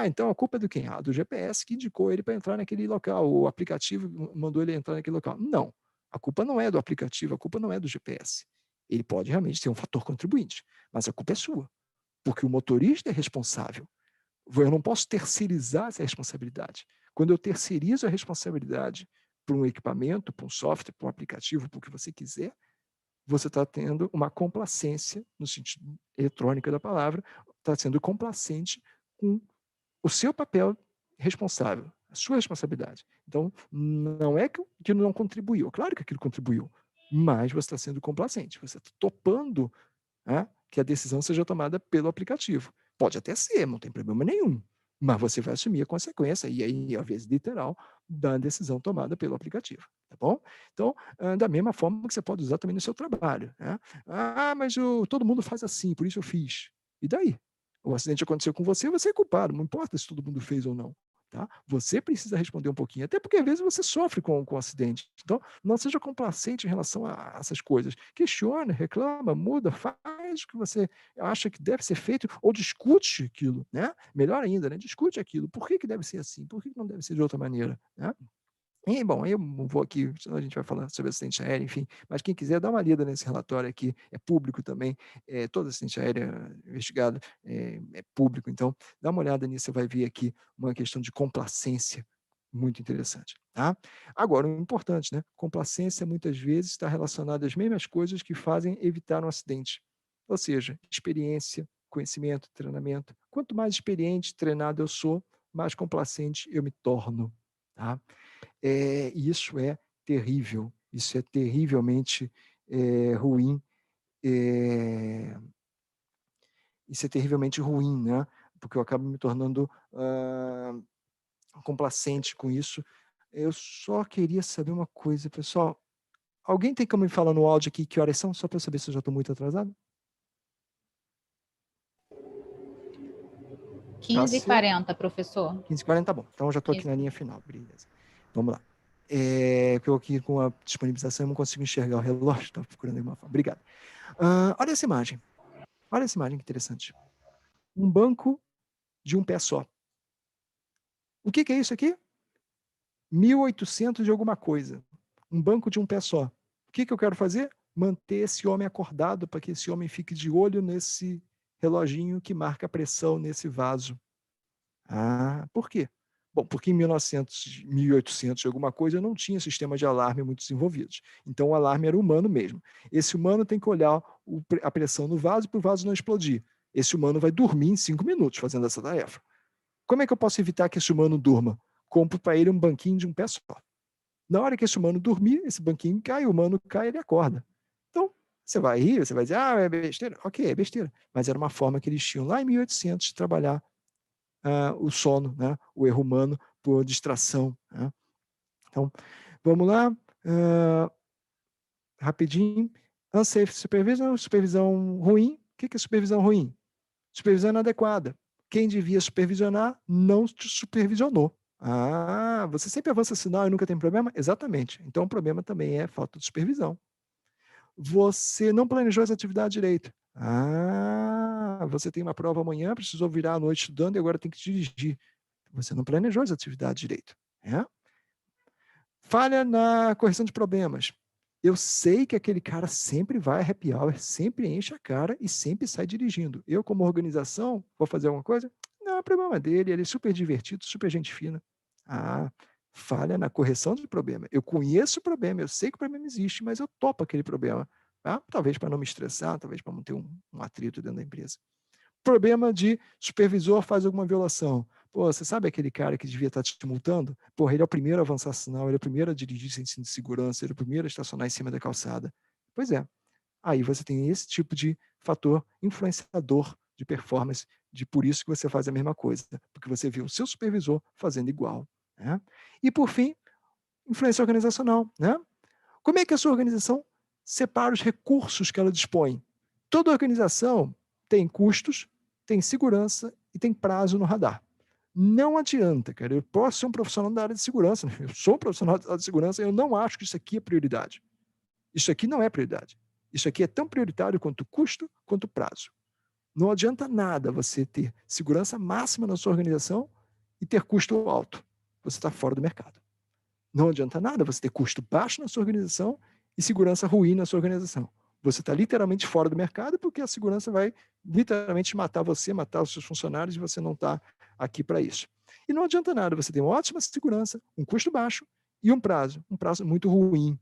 Então a culpa é de quem? Do GPS que indicou ele para entrar naquele local, o aplicativo mandou ele entrar naquele local. Não, a culpa não é do aplicativo, a culpa não é do GPS. Ele pode realmente ser um fator contribuinte, mas a culpa é sua, porque o motorista é responsável. Eu não posso terceirizar essa responsabilidade. Quando eu terceirizo a responsabilidade para um equipamento, para um software, para um aplicativo, para o que você quiser, você está tendo uma complacência, no sentido eletrônico da palavra, está sendo complacente com o seu papel responsável, a sua responsabilidade. Então, não é que aquilo não contribuiu, claro que aquilo contribuiu, mas você está sendo complacente, você está topando, que a decisão seja tomada pelo aplicativo. Pode até ser, não tem problema nenhum, mas você vai assumir a consequência, e aí, às vezes, literal, da decisão tomada pelo aplicativo, tá bom? Então, da mesma forma que você pode usar também no seu trabalho, né? Mas todo mundo faz assim, por isso eu fiz. E daí? O acidente aconteceu com você, você é culpado, não importa se todo mundo fez ou não. Tá? Você precisa responder um pouquinho, até porque às vezes você sofre com o acidente. Então, não seja complacente em relação a essas coisas. Questione, reclama, muda, faz o que você acha que deve ser feito, ou discute aquilo, né? Melhor ainda, né? Discute aquilo. Por que deve ser assim? Por que não deve ser de outra maneira? Né? E, bom, eu não vou aqui, senão a gente vai falar sobre acidente aéreo, enfim, mas quem quiser dá uma lida nesse relatório aqui, é público também, todo acidente aéreo investigado é público, então dá uma olhada nisso, você vai ver aqui uma questão de complacência muito interessante, tá? Agora, o importante, né? Complacência muitas vezes está relacionada às mesmas coisas que fazem evitar um acidente, ou seja, experiência, conhecimento, treinamento. Quanto mais experiente, treinado eu sou, mais complacente eu me torno, tá? Isso é terrível, isso é terrivelmente ruim, eh, isso é terrivelmente ruim, né, porque eu acabo me tornando, complacente com isso. Eu só queria saber uma coisa, pessoal, alguém tem como me falar no áudio aqui que horas são, só para eu saber se eu já estou muito atrasado? Cássia? 15h40, professor. 15h40, tá bom, então eu já estou aqui na linha final, beleza. Vamos lá. Porque eu aqui com a disponibilização eu não consigo enxergar o relógio, estava procurando aí uma forma. Obrigado. Olha essa imagem. Olha essa imagem que interessante. Um banco de um pé só. O que é isso aqui? 1800 de alguma coisa. Um banco de um pé só. O que eu quero fazer? Manter esse homem acordado para que esse homem fique de olho nesse reloginho que marca a pressão nesse vaso. Por quê? Bom, porque em 1900, 1800 de alguma coisa não tinha sistema de alarme muito desenvolvidos. Então o alarme era humano mesmo. Esse humano tem que olhar a pressão no vaso para o vaso não explodir. Esse humano vai dormir em 5 minutos fazendo essa tarefa. Como é que eu posso evitar que esse humano durma? Compro para ele um banquinho de um pé só. Na hora que esse humano dormir, esse banquinho cai, o humano cai, ele acorda. Então, você vai rir, você vai dizer, é besteira. Ok, é besteira. Mas era uma forma que eles tinham lá em 1800 de trabalhar o sono, né? O erro humano por distração. Né? Então, vamos lá. Rapidinho. Unsafe supervision, supervisão ruim. O que é supervisão ruim? Supervisão inadequada. Quem devia supervisionar não te supervisionou. Você sempre avança sinal e nunca tem problema? Exatamente. Então, o problema também é falta de supervisão. Você não planejou as atividades direito. Você tem uma prova amanhã, precisou virar à noite estudando e agora tem que dirigir. Você não planejou as atividades direito. Falha na correção de problemas. Eu sei que aquele cara sempre vai a happy hour, sempre enche a cara e sempre sai dirigindo. Eu, como organização, vou fazer alguma coisa? Não, é problema dele, ele é super divertido, super gente fina. Falha na correção de problema. Eu conheço o problema, eu sei que o problema existe, mas eu topo aquele problema. Talvez para não me estressar, talvez para não ter um atrito dentro da empresa. Problema de supervisor faz alguma violação. Você sabe aquele cara que devia estar te multando? Ele é o primeiro a avançar sinal, ele é o primeiro a dirigir sem cinto de segurança, ele é o primeiro a estacionar em cima da calçada. Pois é. Aí você tem esse tipo de fator influenciador de performance, por isso que você faz a mesma coisa, porque você viu o seu supervisor fazendo igual. Né? E, por fim, influência organizacional. Né? Como é que a sua organização separa os recursos que ela dispõe? Toda organização tem custos, tem segurança e tem prazo no radar. Não adianta, cara. Eu posso ser um profissional da área de segurança, eu sou um profissional da área de segurança, eu não acho que isso aqui é prioridade. Isso aqui não é prioridade. Isso aqui é tão prioritário quanto custo, quanto prazo. Não adianta nada você ter segurança máxima na sua organização e ter custo alto. Você está fora do mercado. Não adianta nada você ter custo baixo na sua organização e segurança ruim na sua organização. Você está literalmente fora do mercado porque a segurança vai literalmente matar você, matar os seus funcionários e você não está aqui para isso. E não adianta nada você ter uma ótima segurança, um custo baixo e um prazo muito ruim.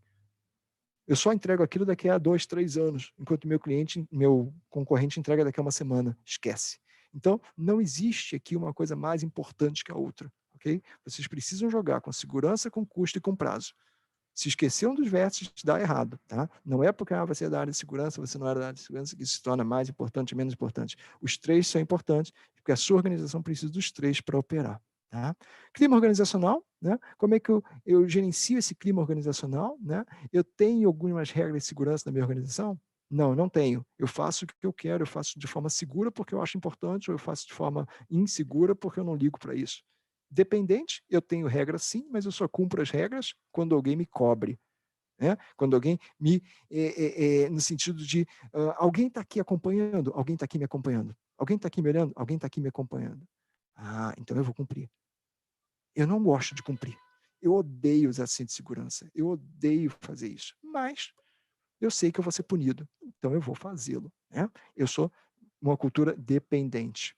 Eu só entrego aquilo daqui a 2, 3 anos, enquanto meu concorrente entrega daqui a uma semana. Esquece. Então, não existe aqui uma coisa mais importante que a outra. Okay? Vocês precisam jogar com segurança, com custo e com prazo. Se esquecer um dos vértices, dá errado. Tá? Não é porque você é da área de segurança, você não é da área de segurança, que isso se torna mais importante ou menos importante. Os três são importantes, porque a sua organização precisa dos três para operar. Tá? Clima organizacional, né? Como é que eu gerencio esse clima organizacional? Né? Eu tenho algumas regras de segurança na minha organização? Não, não tenho. Eu faço o que eu quero, eu faço de forma segura porque eu acho importante, ou eu faço de forma insegura porque eu não ligo para isso. Dependente, eu tenho regras sim, mas eu só cumpro as regras quando alguém me cobre. Né? Quando alguém me, no sentido de, alguém está aqui acompanhando, alguém está aqui me acompanhando, alguém está aqui me olhando, alguém está aqui me acompanhando. Então eu vou cumprir. Eu não gosto de cumprir. Eu odeio usar cinto de segurança. Eu odeio fazer isso. Mas eu sei que eu vou ser punido, então eu vou fazê-lo, né? Eu sou uma cultura dependente.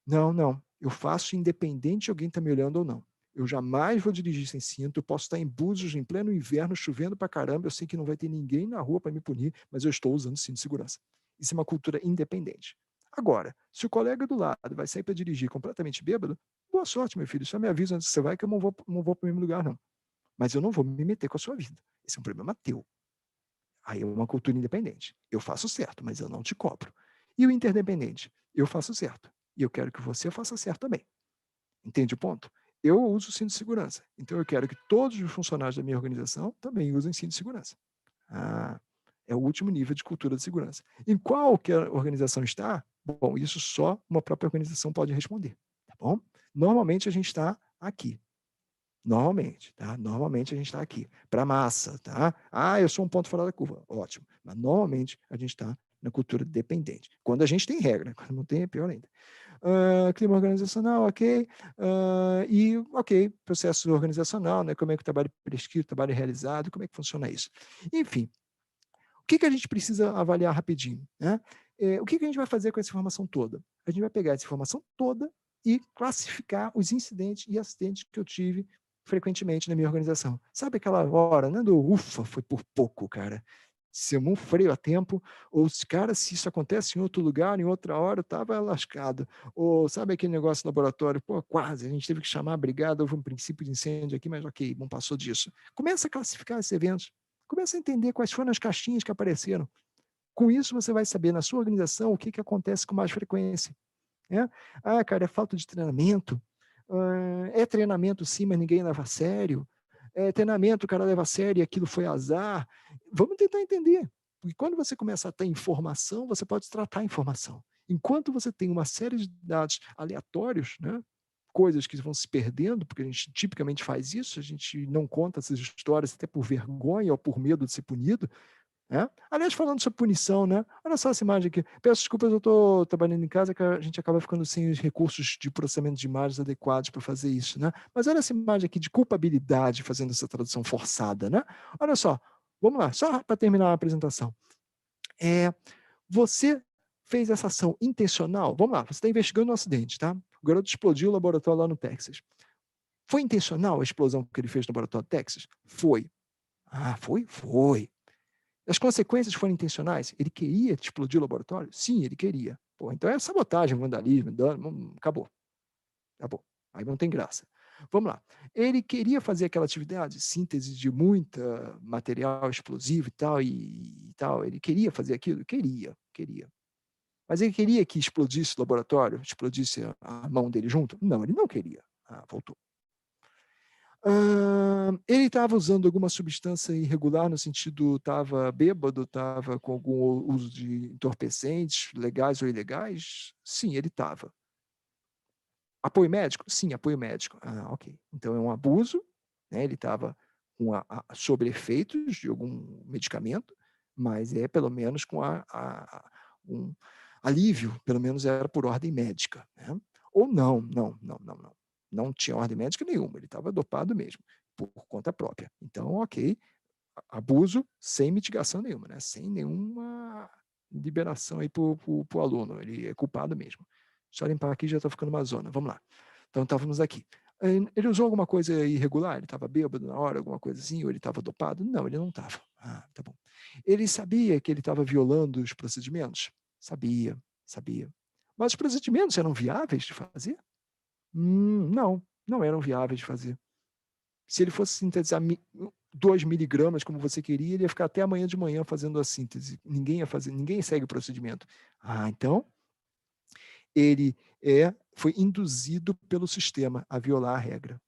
Não, não. Eu faço independente de alguém estar me olhando ou não. Eu jamais vou dirigir sem cinto. Eu posso estar em Búzios em pleno inverno, chovendo pra caramba. Eu sei que não vai ter ninguém na rua para me punir, mas eu estou usando cinto de segurança. Isso é uma cultura independente. Agora, se o colega do lado vai sair para dirigir completamente bêbado, boa sorte, meu filho. Só me avisa antes que você vai, que eu não vou para o mesmo lugar, não. Mas eu não vou me meter com a sua vida. Esse é um problema teu. Aí é uma cultura independente. Eu faço certo, mas eu não te cobro. E o interdependente? Eu faço certo. E eu quero que você faça certo também. Entende o ponto? Eu uso cinto de segurança. Então eu quero que todos os funcionários da minha organização também usem cinto de segurança. Ah, é o último nível de cultura de segurança. Em qual que a organização está? Bom, isso só uma própria organização pode responder. Tá bom? Normalmente a gente está aqui. Normalmente, tá? Normalmente a gente está aqui. Para a massa, tá? Ah, eu sou um ponto fora da curva. Ótimo. Mas normalmente a gente está na cultura dependente. Quando a gente tem regra, quando não tem, é pior ainda. Clima organizacional, ok. E, ok, processo organizacional, né? Como é que o trabalho prescrito, trabalho realizado, como é que funciona isso? Enfim, o que a gente precisa avaliar rapidinho, né? O que a gente vai fazer com essa informação toda? A gente vai pegar essa informação toda e classificar os incidentes e acidentes que eu tive frequentemente na minha organização. Sabe aquela hora, né, do ufa, foi por pouco, cara. Se eu não freio a tempo, ou cara, se isso acontece em outro lugar, em outra hora, eu estava lascado. Ou sabe aquele negócio no laboratório, pô, quase, a gente teve que chamar a brigada, houve um princípio de incêndio aqui, mas ok, não passou disso. Começa a classificar esses eventos, começa a entender quais foram as caixinhas que apareceram. Com isso, você vai saber na sua organização o que acontece com mais frequência. Né? Ah, cara, é falta de treinamento. É treinamento sim, mas ninguém leva a sério. É treinamento, o cara leva a sério e aquilo foi azar. Vamos tentar entender. Porque quando você começa a ter informação, você pode tratar a informação. Enquanto você tem uma série de dados aleatórios, né? Coisas que vão se perdendo, porque a gente tipicamente faz isso, a gente não conta essas histórias até por vergonha ou por medo de ser punido, né? Aliás, falando sobre punição, né? Olha só essa imagem aqui. Peço desculpas, eu estou trabalhando em casa, que a gente acaba ficando sem os recursos de processamento de imagens adequados para fazer isso, né? Mas olha essa imagem aqui de culpabilidade fazendo essa tradução forçada, né? Olha só, vamos lá, só para terminar a apresentação. Você fez essa ação intencional? Vamos lá, você está investigando um acidente, tá? O garoto explodiu o laboratório lá no Texas. Foi intencional a explosão que ele fez no laboratório do Texas? Foi. Ah, foi? Foi. As consequências foram intencionais? Ele queria explodir o laboratório? Sim, ele queria. Pô, então é sabotagem, vandalismo, dano, acabou. Acabou. Aí não tem graça. Vamos lá. Ele queria fazer aquela atividade, síntese de muita material explosivo e tal. Ele queria fazer aquilo? Queria. Mas ele queria que explodisse o laboratório, explodisse a mão dele junto? Não, ele não queria. Ah, voltou. Ele estava usando alguma substância irregular, no sentido, estava bêbado, estava com algum uso de entorpecentes, legais ou ilegais? Sim, ele estava. Apoio médico? Sim, apoio médico. Ah, ok. Então é um abuso, né? Ele estava sob efeitos de algum medicamento, mas é pelo menos com um alívio, pelo menos era por ordem médica, né? Ou não. Não tinha ordem médica nenhuma, ele estava dopado mesmo, por conta própria. Então, ok, abuso sem mitigação nenhuma, né? Sem nenhuma liberação aí para o aluno, ele é culpado mesmo. Só limpar aqui já está ficando uma zona. Vamos lá. Então, estávamos aqui. Ele usou alguma coisa irregular? Ele estava bêbado na hora, alguma coisa assim? Ou ele estava dopado? Não, ele não estava. Ah, tá bom. Ele sabia que ele estava violando os procedimentos? Sabia. Mas os procedimentos eram viáveis de fazer? Não eram viáveis de fazer. Se ele fosse sintetizar 2 miligramas como você queria, ele ia ficar até amanhã de manhã fazendo a síntese. Ninguém ia fazer, ninguém segue o procedimento. Ah, então ele foi induzido pelo sistema a violar a regra.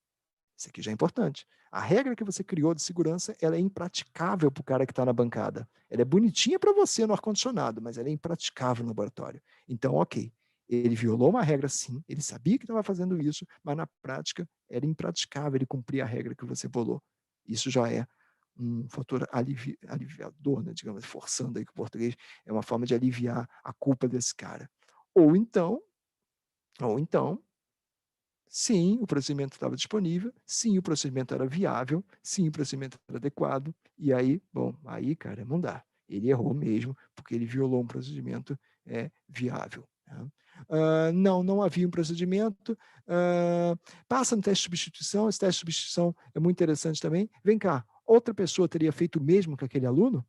Isso aqui já é importante. A regra que você criou de segurança, ela é impraticável para o cara que está na bancada. Ela é bonitinha para você no ar-condicionado, mas ela é impraticável no laboratório. Então, ok. Ele violou uma regra, sim. Ele sabia que estava fazendo isso, mas na prática era impraticável ele cumprir a regra que você bolou. Isso já é um fator aliviador, né, digamos, forçando aí que o português é uma forma de aliviar a culpa desse cara. Ou então, sim, o procedimento estava disponível, sim, o procedimento era viável, sim, o procedimento era adequado, e aí, bom, aí, cara, não dá. Ele errou mesmo, porque ele violou um procedimento viável. Né? Não, não havia um procedimento. Passa no teste de substituição, esse teste de substituição é muito interessante também. Vem cá, outra pessoa teria feito o mesmo que aquele aluno?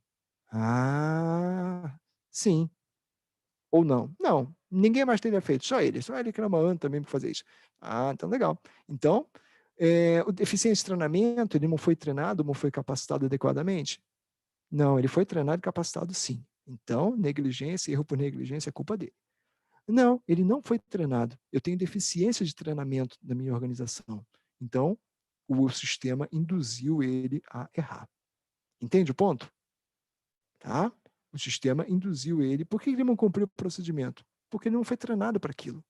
Ah, sim. Ou não? Não, ninguém mais teria feito, só ele que era malandro também para fazer isso. Ah, então legal. Então, o deficiente de treinamento, ele não foi treinado, não foi capacitado adequadamente? Não, ele foi treinado e capacitado sim. Então, negligência, erro por negligência é culpa dele. Não, ele não foi treinado. Eu tenho deficiência de treinamento na minha organização. Então, o sistema induziu ele a errar. Entende o ponto? Tá? O sistema induziu ele. Por que ele não cumpriu o procedimento? Porque ele não foi treinado para aquilo.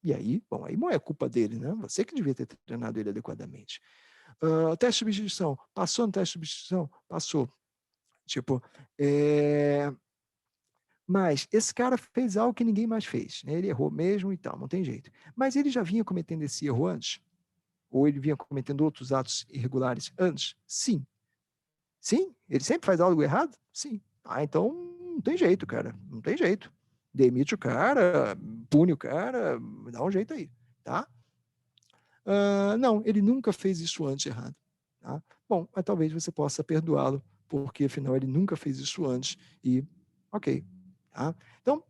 E aí, bom, aí não é culpa dele, né? Você que devia ter treinado ele adequadamente. Teste de substituição. Passou no teste de substituição? Passou. Tipo, mas esse cara fez algo que ninguém mais fez. Né? Ele errou mesmo e tal, não tem jeito. Mas ele já vinha cometendo esse erro antes? Ou ele vinha cometendo outros atos irregulares antes? Sim. Sim? Ele sempre faz algo errado? Sim. Ah, então não tem jeito, cara. Não tem jeito. Demite o cara, pune o cara, dá um jeito aí, tá? Não, ele nunca fez isso antes errado. Tá? Bom, mas talvez você possa perdoá-lo, porque afinal ele nunca fez isso antes e ok. Tá? Então,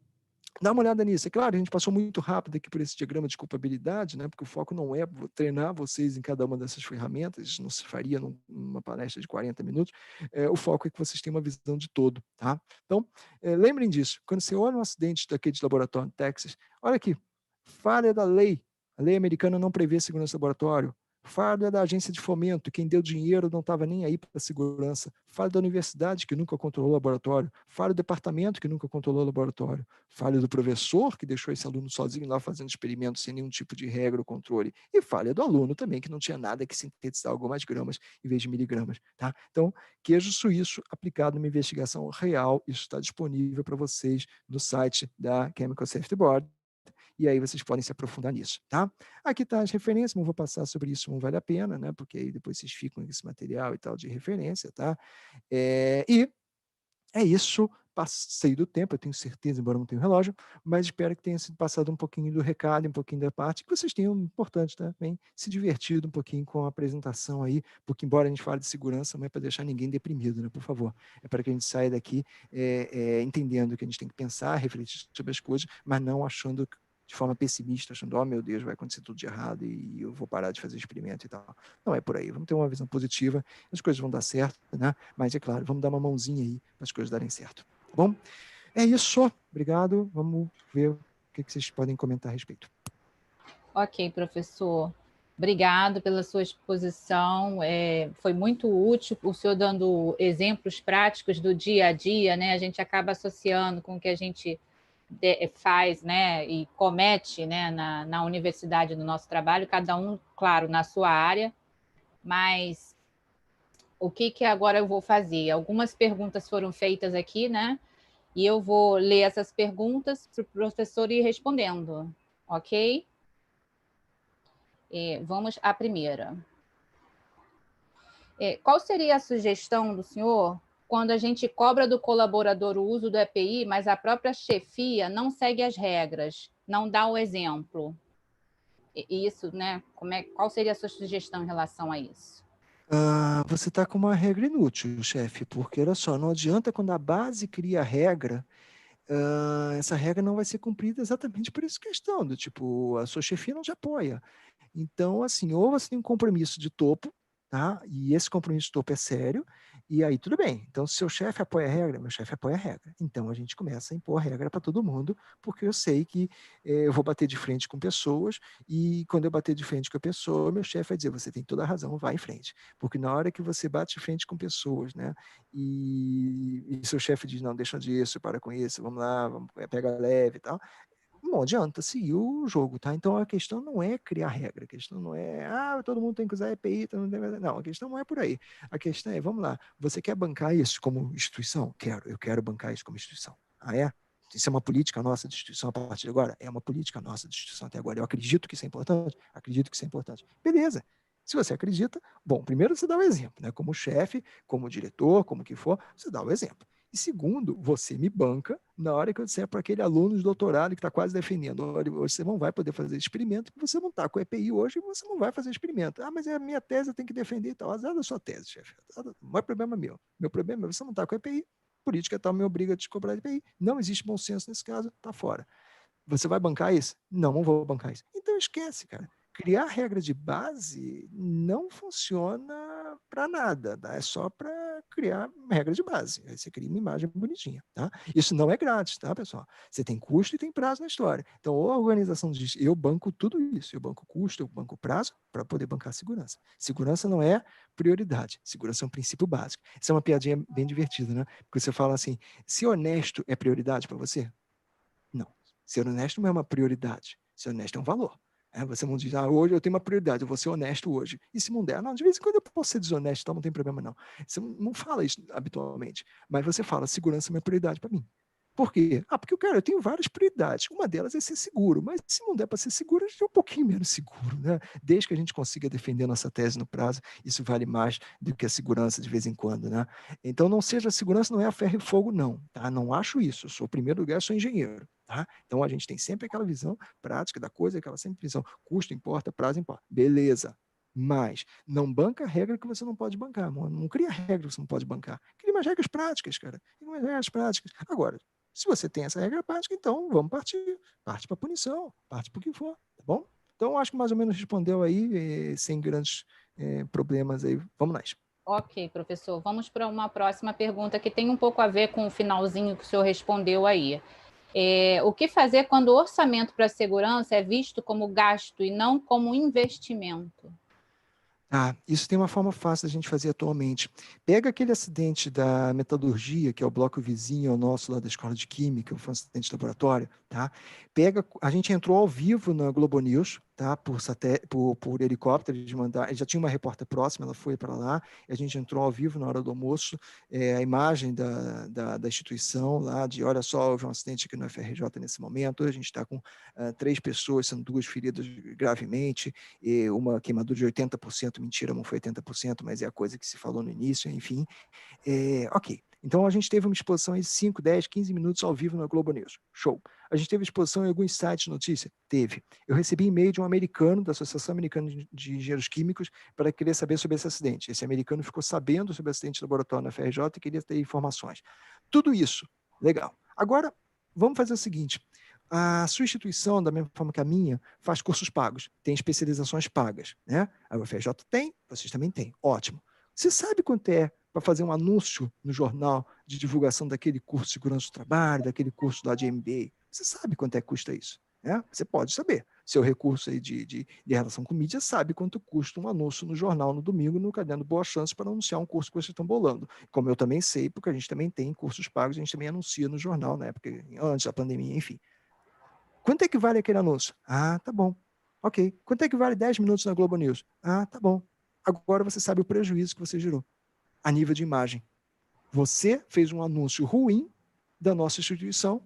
dá uma olhada nisso. É claro, a gente passou muito rápido aqui por esse diagrama de culpabilidade, né? Porque o foco não é treinar vocês em cada uma dessas ferramentas, isso não se faria numa palestra de 40 minutos. O foco é que vocês tenham uma visão de todo. Tá? Então, lembrem disso. Quando você olha um acidente daquele de laboratório no Texas, olha aqui, falha da lei. A lei americana não prevê segurança de laboratório. Falha da agência de fomento, quem deu dinheiro não estava nem aí para a segurança. Falha da universidade, que nunca controlou o laboratório. Falha do departamento, que nunca controlou o laboratório. Falha do professor, que deixou esse aluno sozinho lá fazendo experimentos sem nenhum tipo de regra ou controle. E falha do aluno também, que não tinha nada que sintetizar algumas gramas em vez de miligramas. Tá? Então, queijo suíço aplicado numa investigação real, isso está disponível para vocês no site da Chemical Safety Board. E aí vocês podem se aprofundar nisso, tá? Aqui tá as referências, não vou passar sobre isso, não vale a pena, né? Porque aí depois vocês ficam com esse material e tal de referência, tá? E é isso, passei do tempo, eu tenho certeza, embora não tenha relógio, mas espero que tenha sido passado um pouquinho do recado, um pouquinho da parte, que vocês tenham, importante também, se divertido um pouquinho com a apresentação aí, porque embora a gente fale de segurança, não é para deixar ninguém deprimido, né, por favor. É para que a gente saia daqui entendendo que a gente tem que pensar, refletir sobre as coisas, mas não achando de forma pessimista, achando, oh meu Deus, vai acontecer tudo de errado e eu vou parar de fazer experimento e tal. Não é por aí, vamos ter uma visão positiva, as coisas vão dar certo, né? Mas é claro, vamos dar uma mãozinha aí para as coisas darem certo. Tá bom? É isso, obrigado, vamos ver o que vocês podem comentar a respeito. Ok, professor. Obrigado pela sua exposição, foi muito útil o senhor dando exemplos práticos do dia a dia, né? A gente acaba associando com o que a gente faz, né, e comete, né, na universidade, no nosso trabalho, cada um, claro, na sua área, mas o que agora eu vou fazer? Algumas perguntas foram feitas aqui, né, e eu vou ler essas perguntas para o professor ir respondendo, ok? Vamos à primeira. Qual seria a sugestão do senhor quando a gente cobra do colaborador o uso do EPI, mas a própria chefia não segue as regras, não dá o exemplo? Isso, né? Qual seria a sua sugestão em relação a isso? Você está com uma regra inútil, chefe, porque olha só, não adianta quando a base cria a regra, essa regra não vai ser cumprida exatamente por essa questão, do tipo, a sua chefia não te apoia. Então, assim, ou você tem um compromisso de topo, tá? E esse compromisso de topo é sério, e aí tudo bem. Então, se seu chefe apoia a regra, meu chefe apoia a regra. Então, a gente começa a impor a regra para todo mundo, porque eu sei que eu vou bater de frente com pessoas, e quando eu bater de frente com a pessoa, meu chefe vai dizer, você tem toda a razão, vai em frente. Porque na hora que você bate de frente com pessoas, né? E seu chefe diz, não, deixa disso, para com isso, vamos lá, vamos, pega leve e tal, não adianta seguir o jogo, tá? Então a questão não é criar regra, a questão não é, todo mundo tem que usar EPI, todo mundo tem que usar... Não, a questão não é por aí. A questão é, vamos lá, você quer bancar isso como instituição? Quero, eu quero bancar isso como instituição. Ah, é? Isso é uma política nossa de instituição a partir de agora? É uma política nossa de instituição até agora. Eu acredito que isso é importante? Acredito que isso é importante. Beleza. Se você acredita, bom, primeiro você dá o exemplo, né? Como chefe, como diretor, como que for, você dá o exemplo. E segundo, você me banca na hora que eu disser para aquele aluno de doutorado que está quase defendendo, olha, você não vai poder fazer experimento, porque você não está com EPI hoje e você não vai fazer experimento. Ah, mas é a minha tese, eu tenho que defender e tal. Azar da sua tese, chefe. Não é problema meu. Meu problema é você não está com EPI, política tal me obriga a te cobrar EPI. Não existe bom senso nesse caso, está fora. Você vai bancar isso? Não, não vou bancar isso. Então esquece, cara. Criar regra de base não funciona para nada, tá? É só para criar regra de base. Aí você cria uma imagem bonitinha, tá? Isso não é grátis, tá, pessoal? Você tem custo e tem prazo na história. Então, a organização diz, eu banco tudo isso. Eu banco custo, eu banco prazo para poder bancar segurança. Segurança não é prioridade. Segurança é um princípio básico. Isso é uma piadinha bem divertida, né? Porque você fala assim, ser honesto é prioridade para você? Não. Ser honesto não é uma prioridade. Ser honesto é um valor. Você não diz, hoje eu tenho uma prioridade, eu vou ser honesto hoje. E se não der, não, de vez em quando eu posso ser desonesto, então não tem problema não. Você não fala isso habitualmente, mas você fala, segurança é uma prioridade para mim. Por quê? Porque, cara, eu tenho várias prioridades. Uma delas é ser seguro, mas se não der para ser seguro, a gente é um pouquinho menos seguro, né? Desde que a gente consiga defender nossa tese no prazo, isso vale mais do que a segurança de vez em quando, né? Então, não seja a segurança, não é a ferro e fogo, não, tá? Não acho isso. Eu sou, em primeiro lugar, eu sou engenheiro, tá? Então, a gente tem sempre aquela visão prática da coisa, aquela sempre visão, custo importa, prazo importa. Beleza. Mas não banca a regra que você não pode bancar, mano. Não cria regra que você não pode bancar. Cria umas regras práticas, cara. Cria umas regras práticas. Agora, se você tem essa regra prática, então vamos partir. Parte para punição, parte para o que for, tá bom? Então, acho que mais ou menos respondeu aí, sem grandes problemas aí. Vamos lá. Ok, professor. Vamos para uma próxima pergunta que tem um pouco a ver com o finalzinho que o senhor respondeu aí. O que fazer quando o orçamento para a segurança é visto como gasto e não como investimento? Isso tem uma forma fácil da gente fazer atualmente. Pega aquele acidente da metalurgia, que é o bloco vizinho ao nosso lá da escola de química, foi um acidente de laboratório, tá? A gente entrou ao vivo na Globo News, tá? Por helicóptero, eles já tinha uma repórter próxima, ela foi para lá, e a gente entrou ao vivo na hora do almoço, a imagem da instituição lá, olha só, houve um acidente aqui no FRJ nesse momento, a gente está com 3 pessoas, sendo 2 feridas gravemente, e uma queimadura de 80%, mentira, não foi 80%, mas é a coisa que se falou no início, enfim. Ok. Então, a gente teve uma exposição de 5, 10, 15 minutos ao vivo na Globo News. Show. A gente teve exposição em alguns sites de notícia? Teve. Eu recebi e-mail de um americano, da Associação Americana de Engenheiros Químicos, para querer saber sobre esse acidente. Esse americano ficou sabendo sobre o acidente de laboratório na FRJ e queria ter informações. Tudo isso, legal. Agora, vamos fazer o seguinte. A sua instituição, da mesma forma que a minha, faz cursos pagos, tem especializações pagas, né? A UFRJ tem, vocês também têm. Ótimo. Você sabe quanto é para fazer um anúncio no jornal de divulgação daquele curso de segurança do trabalho, daquele curso lá de MBA? Você sabe quanto é que custa isso, né? Você pode saber. Seu recurso aí de relação com mídia sabe quanto custa um anúncio no jornal no domingo, no caderno Boa Chance, para anunciar um curso que vocês estão bolando. Como eu também sei, porque a gente também tem cursos pagos, a gente também anuncia no jornal, na época, antes da pandemia, enfim. Quanto é que vale aquele anúncio? Tá bom. Ok. Quanto é que vale 10 minutos na Globo News? Tá bom. Agora você sabe o prejuízo que você gerou a nível de imagem. Você fez um anúncio ruim da nossa instituição,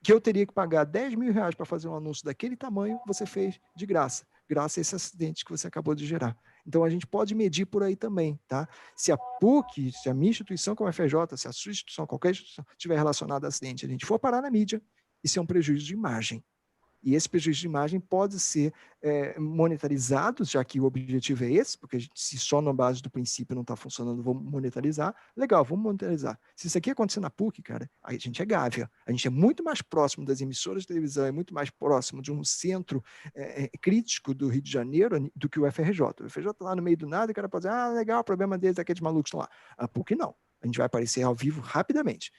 que eu teria que pagar 10 mil reais para fazer um anúncio daquele tamanho, você fez de graça, graças a esse acidente que você acabou de gerar. Então, a gente pode medir por aí também, tá? Se a PUC, se a minha instituição como a FRJ, se a sua instituição, qualquer instituição, estiver relacionada a acidente, a gente for parar na mídia, isso é um prejuízo de imagem. E esse prejuízo de imagem pode ser monetarizado, já que o objetivo é esse, porque se só na base do princípio não está funcionando, vamos monetarizar. Legal, vamos monetarizar. Se isso aqui acontecer na PUC, cara, a gente é Gávea. A gente é muito mais próximo das emissoras de televisão, é muito mais próximo de um centro crítico do Rio de Janeiro do que o FRJ. O FRJ está lá no meio do nada e o cara pode dizer, legal, o problema deles é aqueles malucos estão lá. A PUC não. A gente vai aparecer ao vivo rapidamente.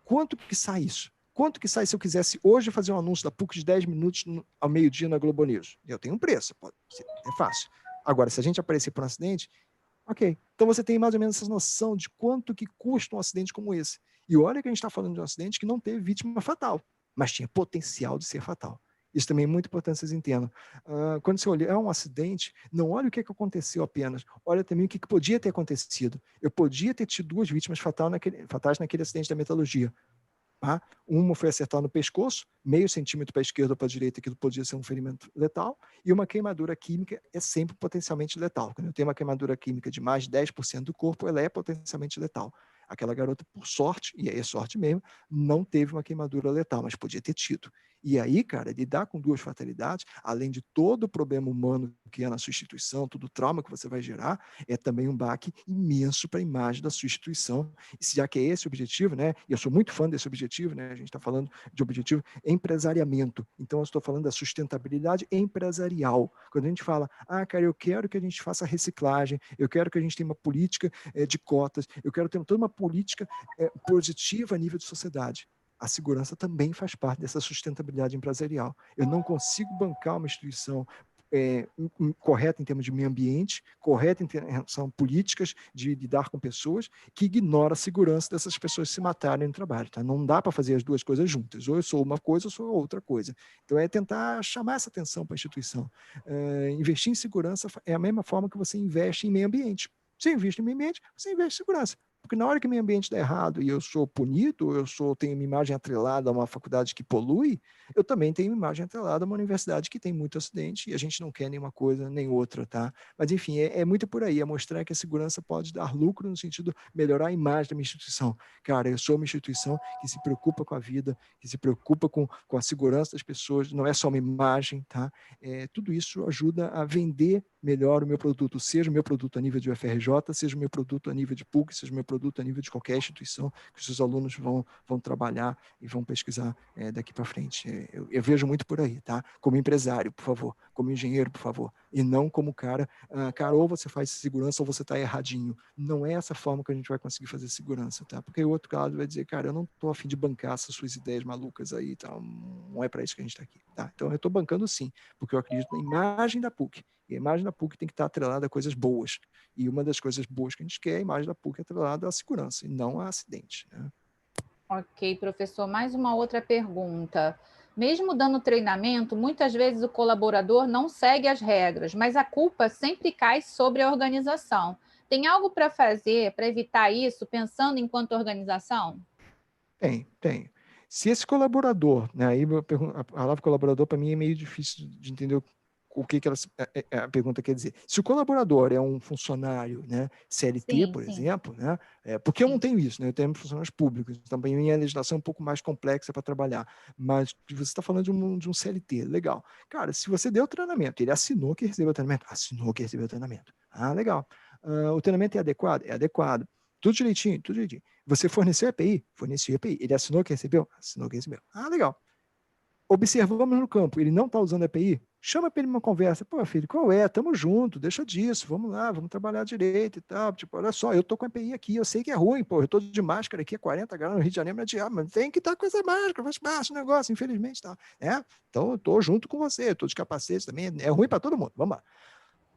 Quanto que sai isso? Quanto que sai se eu quisesse hoje fazer um anúncio da PUC de 10 minutos ao meio-dia na Globo News? Eu tenho um preço, pode ser, é fácil. Agora, se a gente aparecer por um acidente, ok. Então você tem mais ou menos essa noção de quanto que custa um acidente como esse. E olha que a gente está falando de um acidente que não teve vítima fatal, mas tinha potencial de ser fatal. Isso também é muito importante vocês entendam. Quando você olha um acidente, não olha o que aconteceu apenas, olha também o que podia ter acontecido. Eu podia ter tido 2 vítimas fatais naquele acidente da metalurgia. Tá? Uma foi acertar no pescoço, meio centímetro para a esquerda ou para a direita, aquilo podia ser um ferimento letal, e uma queimadura química é sempre potencialmente letal. Quando eu tenho uma queimadura química de mais de 10% do corpo, ela é potencialmente letal. Aquela garota, por sorte, e aí é sorte mesmo, não teve uma queimadura letal, mas podia ter tido. E aí, cara, lidar com 2 fatalidades, além de todo o problema humano que é na sua instituição, todo o trauma que você vai gerar, é também um baque imenso para a imagem da sua instituição. E já que é esse o objetivo, né? E eu sou muito fã desse objetivo, né? A gente está falando de objetivo empresariamento. Então, eu estou falando da sustentabilidade empresarial. Quando a gente fala, cara, eu quero que a gente faça reciclagem, eu quero que a gente tenha uma política de cotas, eu quero ter toda uma política positiva a nível de sociedade. A segurança também faz parte dessa sustentabilidade empresarial. Eu não consigo bancar uma instituição correta em termos de meio ambiente, correta em relação a políticas de lidar com pessoas, que ignora a segurança dessas pessoas se matarem no trabalho. Tá? Não dá para fazer as 2 coisas juntas. Ou eu sou uma coisa, ou sou outra coisa. Então, é tentar chamar essa atenção para a instituição. Investir em segurança é a mesma forma que você investe em meio ambiente. Você investe em meio ambiente, você investe em segurança. Porque na hora que o meio ambiente dá errado e eu sou punido, tenho uma imagem atrelada a uma faculdade que polui, eu também tenho uma imagem atrelada a uma universidade que tem muito acidente e a gente não quer nenhuma coisa nem outra, tá? Mas, enfim, é muito por aí, é mostrar que a segurança pode dar lucro no sentido de melhorar a imagem da minha instituição. Cara, eu sou uma instituição que se preocupa com a vida, que se preocupa com a segurança das pessoas, não é só uma imagem, tá? Tudo isso ajuda a vender melhor o meu produto, seja o meu produto a nível de UFRJ, seja o meu produto a nível de PUC, seja o meu produto a nível de qualquer instituição que os seus alunos vão trabalhar e vão pesquisar daqui para frente. Eu vejo muito por aí, tá? Como empresário, por favor, como engenheiro, por favor, e não como cara, ou você faz segurança ou você está erradinho. Não é essa forma que a gente vai conseguir fazer segurança, tá? Porque o outro lado vai dizer, cara, eu não estou a fim de bancar essas suas ideias malucas aí, tá? Não é para isso que a gente está aqui, tá? Então eu estou bancando sim, porque eu acredito na imagem da PUC. E a imagem da PUC tem que estar atrelada a coisas boas. E uma das coisas boas que a gente quer é a imagem da PUC atrelada à segurança, e não a acidente. Né? Ok, professor. Mais uma outra pergunta. Mesmo dando treinamento, muitas vezes o colaborador não segue as regras, mas a culpa sempre cai sobre a organização. Tem algo para fazer para evitar isso, pensando enquanto organização? Tem. Se esse colaborador, né, aí a palavra colaborador para mim é meio difícil de entender o que a pergunta quer dizer. Se o colaborador é um funcionário, né, CLT, por exemplo, né, porque eu não tenho isso, né, eu tenho funcionários públicos, então para mim a legislação é um pouco mais complexa para trabalhar, mas você está falando de um CLT, legal. Cara, se você deu o treinamento, ele assinou que recebeu o treinamento, legal. O treinamento é adequado? É adequado. Tudo direitinho, tudo direitinho. Você forneceu a EPI? Forneceu a EPI. Ele assinou que recebeu? Assinou que recebeu. Legal. Observamos no campo, ele não está usando a EPI? Chama para ele uma conversa. Pô, filho, qual é? Tamo junto, deixa disso, vamos lá, vamos trabalhar direito e tal. Tipo, olha só, eu tô com a EPI aqui, eu sei que é ruim, pô, eu tô de máscara aqui, 40 graus no Rio de Janeiro, mas tem que estar com essa máscara, faz parte do negócio, infelizmente, tá. Então eu tô junto com você, eu tô de capacete também, é ruim para todo mundo, vamos lá.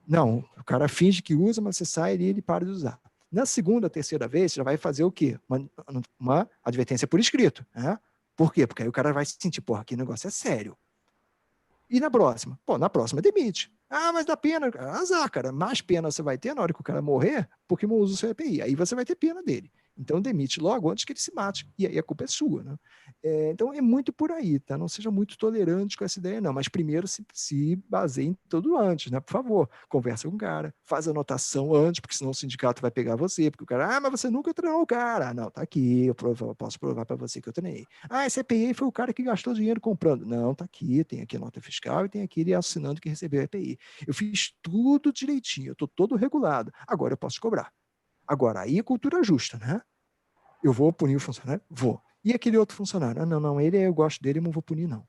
Não, o cara finge que usa, mas você sai e ele para de usar. Na segunda, terceira vez, você já vai fazer o quê? Uma advertência por escrito. Né? Por quê? Porque aí o cara vai se sentir, porra, aqui o negócio é sério. E na próxima? Pô, na próxima demite. Mas dá pena. Azar, cara. Mais pena você vai ter na hora que o cara morrer, porque não usa o seu EPI. Aí você vai ter pena dele. Então demite logo antes que ele se mate. E aí a culpa é sua. Né? Então é muito por aí, tá? Não seja muito tolerante com essa ideia, não. Mas primeiro se baseie em tudo antes, né? Por favor, conversa com o cara, faz a anotação antes, porque senão o sindicato vai pegar você, porque o cara, mas você nunca treinou o cara. Não, tá aqui, eu posso provar para você que eu treinei. Esse EPI foi o cara que gastou dinheiro comprando. Não, tá aqui, tem aqui a nota fiscal e tem aqui ele assinando que recebeu o EPI. Eu fiz tudo direitinho, eu estou todo regulado. Agora eu posso cobrar. Agora, aí é cultura justa, né? Eu vou punir o funcionário? Vou. E aquele outro funcionário? Não, eu gosto dele, eu não vou punir, não.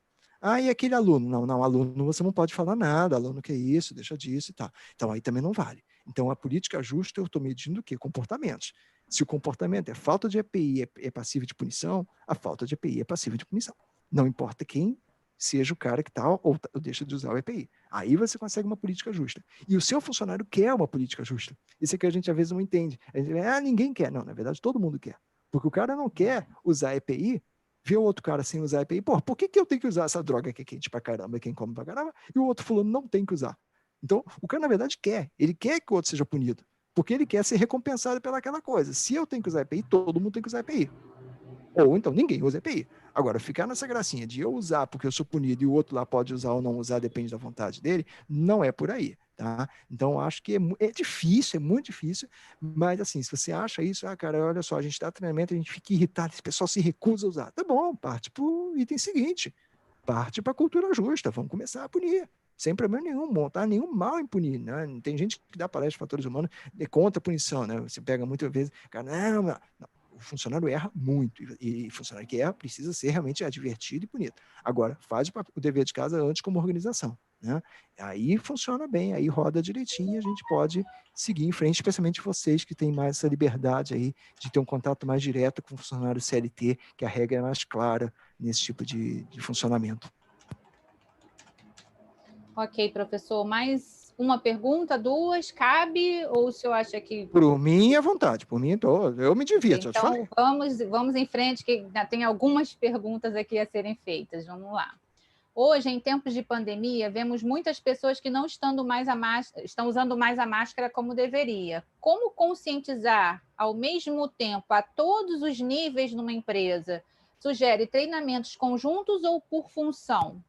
E aquele aluno? Não, aluno você não pode falar nada, aluno que é isso, deixa disso e tal. Então aí também não vale. Então a política justa eu estou medindo o quê? Comportamentos. Se o comportamento é falta de EPI, é passivo de punição, a falta de EPI é passiva de punição. Não importa quem seja o cara que está ou deixa de usar o EPI. Aí você consegue uma política justa. E o seu funcionário quer uma política justa. Isso é que a gente às vezes não entende. A gente ninguém quer. Não, na verdade todo mundo quer. Porque o cara não quer usar EPI, vê o outro cara sem usar EPI, por que eu tenho que usar essa droga que é quente pra caramba, quem come pra caramba, e o outro fulano não tem que usar? Então, o cara na verdade quer. Ele quer que o outro seja punido. Porque ele quer ser recompensado pelaquela coisa. Se eu tenho que usar EPI, todo mundo tem que usar EPI. Ou então ninguém usa EPI. Agora, ficar nessa gracinha de eu usar porque eu sou punido e o outro lá pode usar ou não usar, depende da vontade dele, não é por aí, tá? Então, acho que é difícil, é muito difícil, mas assim, se você acha isso, cara, olha só, a gente dá treinamento, a gente fica irritado, esse pessoal se recusa a usar. Tá bom, parte para o item seguinte, parte para a cultura justa, vamos começar a punir. Sem problema nenhum, montar nenhum mal em punir, né? Tem gente que dá palestra de fatores humanos contra a punição, né? Você pega muitas vezes, cara, não, o funcionário erra muito, e funcionário que erra precisa ser realmente advertido e punido. Agora, faz o dever de casa antes como organização, né? Aí funciona bem, aí roda direitinho e a gente pode seguir em frente, especialmente vocês que têm mais essa liberdade aí de ter um contato mais direto com o funcionário CLT, que a regra é mais clara nesse tipo de funcionamento. Ok, professor, mais uma pergunta, duas, cabe? Ou o senhor acha que... Por mim, à vontade, por mim, eu me divirto. Então, vamos em frente, que ainda tem algumas perguntas aqui a serem feitas. Vamos lá. Hoje, em tempos de pandemia, vemos muitas pessoas que não estão usando mais a máscara como deveria. Como conscientizar, ao mesmo tempo, a todos os níveis numa empresa? Sugere treinamentos conjuntos ou por função?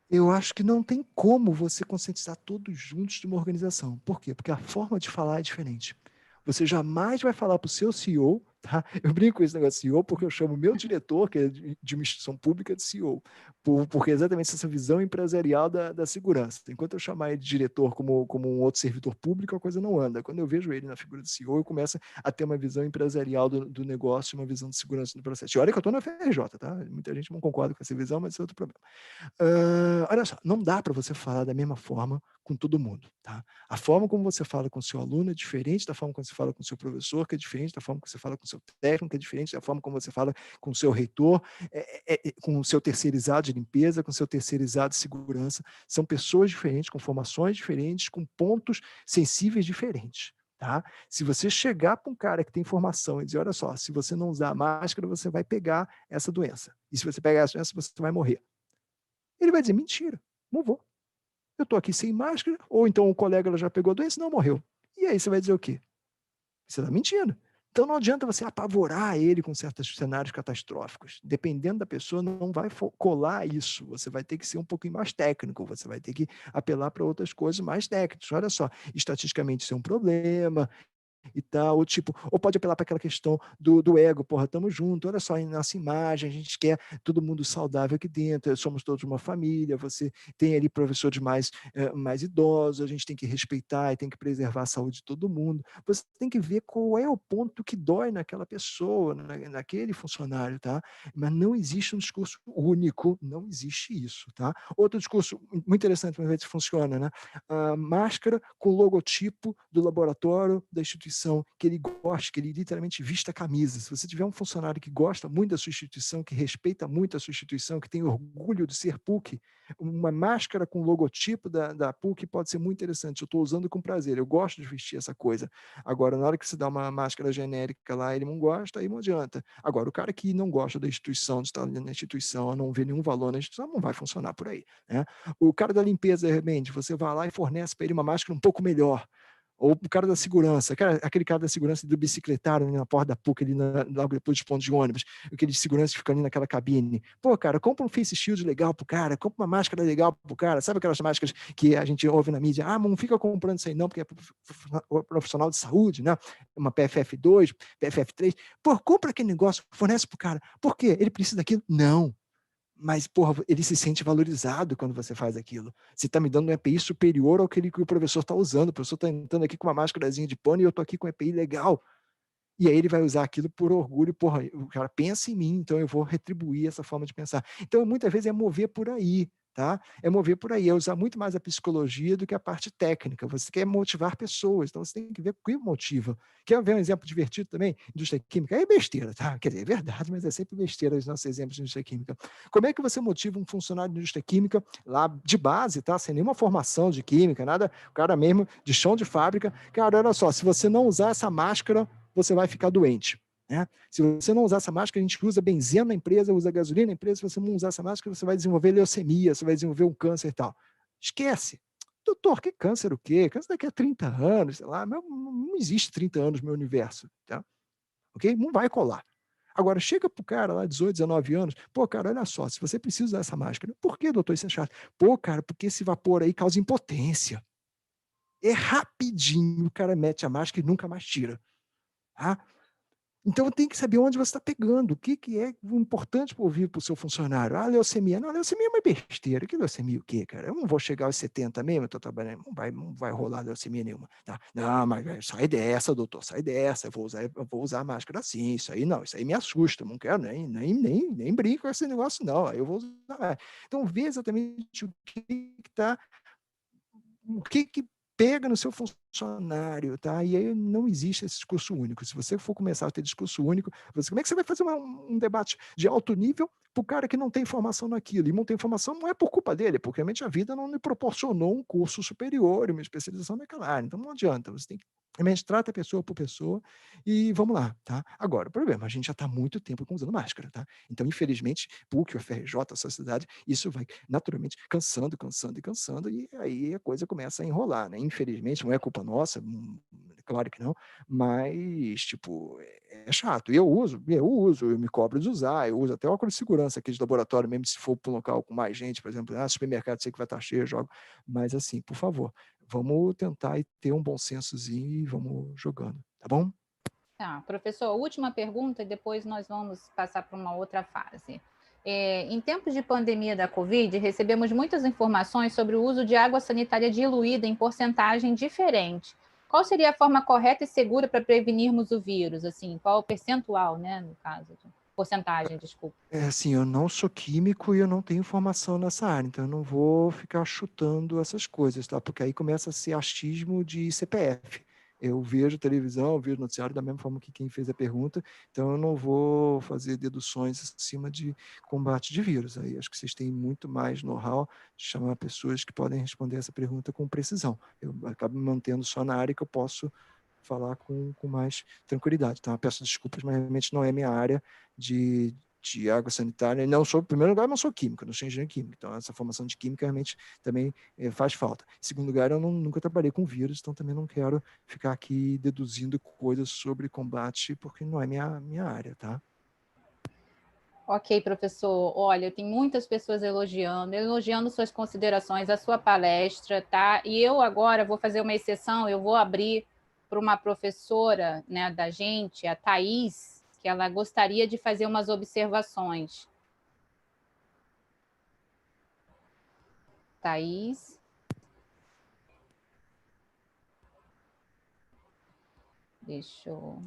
Eu acho que não tem como você conscientizar todos juntos de uma organização. Por quê? Porque a forma de falar é diferente. Você jamais vai falar para o seu CEO, tá? Eu brinco com esse negócio de CEO porque eu chamo o meu diretor, que é de uma instituição pública, de CEO, porque é exatamente essa visão empresarial da segurança. Enquanto eu chamar ele de diretor como um outro servidor público, a coisa não anda. Quando eu vejo ele na figura de CEO, eu começo a ter uma visão empresarial do negócio, uma visão de segurança do processo. E olha que eu estou na FRJ, tá? Muita gente não concorda com essa visão, mas isso é outro problema. Olha só, não dá para você falar da mesma forma com todo mundo, tá? A forma como você fala com o seu aluno é diferente da forma como você fala com o seu professor, que é diferente da forma como você fala com o seu técnico, que é diferente da forma como você fala com o seu reitor, com o seu terceirizado de limpeza, com o seu terceirizado de segurança. São pessoas diferentes, com formações diferentes, com pontos sensíveis diferentes. Tá? Se você chegar para um cara que tem formação e dizer, olha só, se você não usar máscara, você vai pegar essa doença. E se você pegar essa doença, você vai morrer. Ele vai dizer, mentira, não vou. Eu estou aqui sem máscara, ou então o colega já pegou a doença e não morreu. E aí você vai dizer o quê? Você está mentindo. Então não adianta você apavorar ele com certos cenários catastróficos. Dependendo da pessoa, não vai colar isso. Você vai ter que ser um pouquinho mais técnico, você vai ter que apelar para outras coisas mais técnicas. Olha só, estatisticamente isso é um problema, e tal, ou pode apelar para aquela questão do ego, porra, estamos juntos, olha só, em nossa imagem, a gente quer todo mundo saudável aqui dentro, somos todos uma família, você tem ali professores mais idosos, a gente tem que respeitar e tem que preservar a saúde de todo mundo, você tem que ver qual é o ponto que dói naquela pessoa, naquele funcionário, tá? Mas não existe um discurso único, não existe isso, tá? Outro discurso muito interessante, para ver se funciona, né? A máscara com o logotipo do laboratório, da instituição que ele gosta, que ele literalmente vista a camisa. Se você tiver um funcionário que gosta muito da sua instituição, que respeita muito a sua instituição, que tem orgulho de ser PUC, uma máscara com o logotipo da PUC pode ser muito interessante. Eu estou usando com prazer, eu gosto de vestir essa coisa. Agora, na hora que você dá uma máscara genérica lá, ele não gosta, aí não adianta. Agora, o cara que não gosta da instituição, de estar na instituição, não vê nenhum valor na instituição, não vai funcionar por aí, né? O cara da limpeza, de repente, você vai lá e fornece para ele uma máscara um pouco melhor. Ou o cara da segurança, aquele cara da segurança do bicicletário ali na porta da PUC, ali logo depois dos pontos de ônibus, aquele de segurança que fica ali naquela cabine. Pô, cara, compra um face shield legal pro cara, compra uma máscara legal pro cara, sabe aquelas máscaras que a gente ouve na mídia? Ah, não fica comprando isso aí não, porque é profissional de saúde, né? Uma PFF2, PFF3. Pô, compra aquele negócio, fornece pro cara. Por quê? Ele precisa daquilo? Não. Mas, porra, ele se sente valorizado quando você faz aquilo. Você está me dando um EPI superior ao que o professor está usando. O professor está entrando aqui com uma máscarazinha de pano e eu estou aqui com um EPI legal. E aí ele vai usar aquilo por orgulho. Porra, o cara pensa em mim, então eu vou retribuir essa forma de pensar. Então, muitas vezes é mover por aí, tá? É mover por aí, é usar muito mais a psicologia do que a parte técnica. Você quer motivar pessoas, então você tem que ver o que motiva. Quer ver um exemplo divertido também? Indústria química. É besteira, tá? Quer dizer, é verdade, mas é sempre besteira os nossos exemplos de indústria química. Como é que você motiva um funcionário de indústria química lá de base, tá? Sem nenhuma formação de química, nada, o cara mesmo de chão de fábrica. Cara, olha só, se você não usar essa máscara, você vai ficar doente. Né? Se você não usar essa máscara, a gente usa benzeno na empresa, usa gasolina na empresa, se você não usar essa máscara, você vai desenvolver leucemia, você vai desenvolver um câncer e tal. Esquece. Doutor, que câncer o quê? Câncer daqui a 30 anos, sei lá, não existe 30 anos no meu universo. Tá? Ok? Não vai colar. Agora, chega para o cara lá, 18, 19 anos, pô, cara, olha só, se você precisa usar essa máscara, por que, doutor, isso é chato? Pô, cara, porque esse vapor aí causa impotência. É rapidinho, o cara mete a máscara e nunca mais tira. Tá? Então tem que saber onde você está pegando, o que, que é importante para ouvir para o seu funcionário. Ah, leucemia. Não, leucemia é uma besteira. Que leucemia o quê, cara? Eu não vou chegar aos 70 mesmo, eu estou trabalhando, não vai rolar leucemia nenhuma. Tá? Não, mas sai dessa, doutor, sai dessa, eu vou usar a máscara assim, isso aí não, isso aí me assusta, não quero nem brinco com esse negócio não, aí eu vou usar. Então vê exatamente o que pega no seu funcionário, tá? E aí não existe esse discurso único. Se você for começar a ter discurso único, como é que você vai fazer um debate de alto nível para o cara que não tem informação naquilo? E não tem informação não é por culpa dele, porque realmente a vida não lhe proporcionou um curso superior, uma especialização naquela área. Então não adianta, você tem que realmente trata a pessoa por pessoa e vamos lá, tá? Agora, o problema, a gente já está há muito tempo usando máscara, tá? Então, infelizmente, PUC, UFRJ, a sociedade, isso vai naturalmente cansando, e aí a coisa começa a enrolar, né? Infelizmente, não é culpa nossa, claro que não, mas, tipo, é chato. Eu uso, eu me cobro de usar, eu uso até óculos de segurança aqui de laboratório, mesmo se for para um local com mais gente, por exemplo, supermercado, sei que vai estar cheio, eu jogo, mas assim, por favor, vamos tentar ter um bom sensozinho e vamos jogando, tá bom? Tá, professor, última pergunta e depois nós vamos passar para uma outra fase. Em tempos de pandemia da Covid, recebemos muitas informações sobre o uso de água sanitária diluída em porcentagem diferente. Qual seria a forma correta e segura para prevenirmos o vírus? Assim, qual o percentual, né, no caso? Porcentagem, desculpa. Assim, eu não sou químico e eu não tenho formação nessa área, então eu não vou ficar chutando essas coisas, tá? Porque aí começa a ser achismo de CPF. Eu vejo televisão, eu vejo noticiário da mesma forma que quem fez a pergunta, então eu não vou fazer deduções acima de combate de vírus. Aí acho que vocês têm muito mais know-how de chamar pessoas que podem responder essa pergunta com precisão. Eu acabo me mantendo só na área que eu posso falar com mais tranquilidade. Então, peço desculpas, mas realmente não é minha área de água sanitária. Não sou, em primeiro lugar, não sou químico, não sou engenheiro químico, então essa formação de química realmente também faz falta. Em segundo lugar, eu nunca trabalhei com vírus, então também não quero ficar aqui deduzindo coisas sobre combate, porque não é minha área, tá? Ok, professor. Olha, tem muitas pessoas elogiando suas considerações, a sua palestra, tá? E eu agora vou fazer uma exceção, eu vou abrir para uma professora, né, da gente, a Thaís, que ela gostaria de fazer umas observações. Thaís. Deixa eu...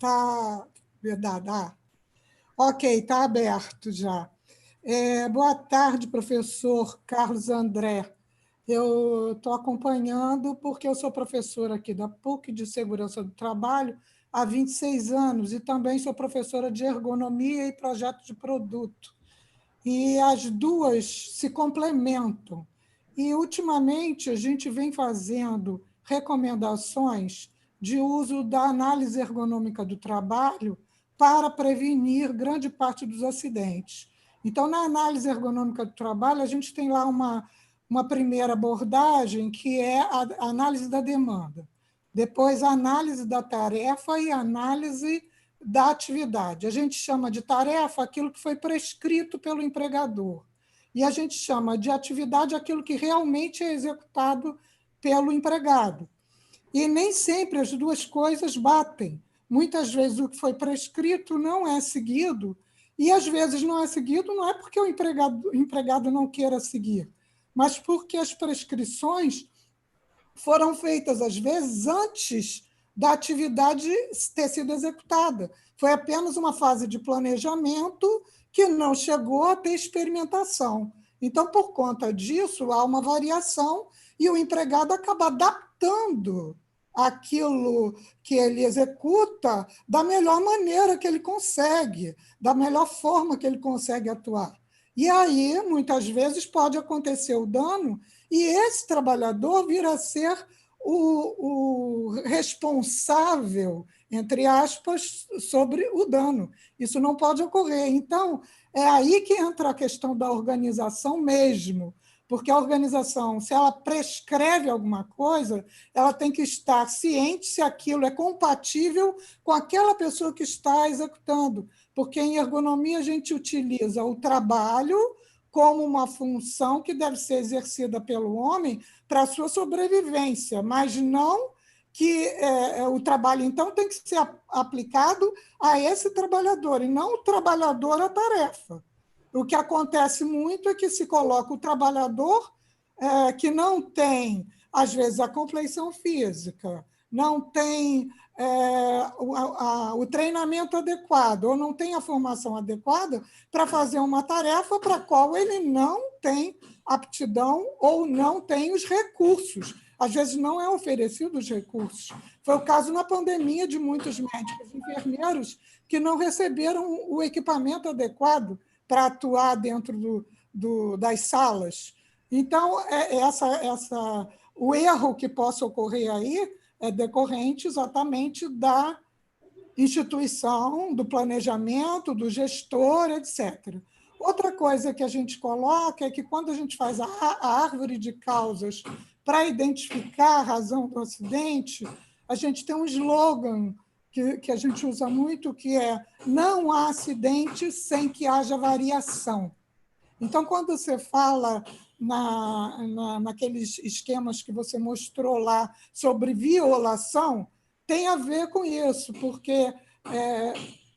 Tá, verdade. Ok, está aberto já. Boa tarde, professor Carlos André. Eu estou acompanhando porque eu sou professora aqui da PUC de Segurança do Trabalho há 26 anos e também sou professora de ergonomia e projeto de produto. E as duas se complementam. E, ultimamente, a gente vem fazendo recomendações de uso da análise ergonômica do trabalho para prevenir grande parte dos acidentes. Então, na análise ergonômica do trabalho, a gente tem lá uma primeira abordagem, que é a análise da demanda. Depois, a análise da tarefa e a análise da atividade. A gente chama de tarefa aquilo que foi prescrito pelo empregador. E a gente chama de atividade aquilo que realmente é executado pelo empregado. E nem sempre as duas coisas batem. Muitas vezes o que foi prescrito não é seguido, e às vezes não é seguido não é porque o empregado não queira seguir, mas porque as prescrições foram feitas, às vezes, antes da atividade ter sido executada. Foi apenas uma fase de planejamento que não chegou a ter experimentação. Então, por conta disso, há uma variação e o empregado acaba adaptando aquilo que ele executa da melhor maneira que ele consegue, da melhor forma que ele consegue atuar. E aí, muitas vezes, pode acontecer o dano e esse trabalhador vir a ser o responsável, entre aspas, sobre o dano. Isso não pode ocorrer. Então, é aí que entra a questão da organização mesmo, porque a organização, se ela prescreve alguma coisa, ela tem que estar ciente se aquilo é compatível com aquela pessoa que está executando, porque em ergonomia a gente utiliza o trabalho como uma função que deve ser exercida pelo homem para a sua sobrevivência, mas não que o trabalho, então, tem que ser aplicado a esse trabalhador, e não o trabalhador à tarefa. O que acontece muito é que se coloca o trabalhador que não tem, às vezes, a compleição física, não tem o treinamento adequado, ou não tem a formação adequada para fazer uma tarefa para a qual ele não tem aptidão ou não tem os recursos. Às vezes não é oferecido os recursos. Foi o caso na pandemia de muitos médicos e enfermeiros que não receberam o equipamento adequado para atuar dentro das salas. Então, o erro que possa ocorrer aí é decorrente exatamente da instituição, do planejamento, do gestor, etc. Outra coisa que a gente coloca é que, quando a gente faz a árvore de causas para identificar a razão do acidente, a gente tem um slogan que a gente usa muito, que é: não há acidente sem que haja variação. Então, quando você fala naqueles esquemas que você mostrou lá sobre violação, tem a ver com isso, porque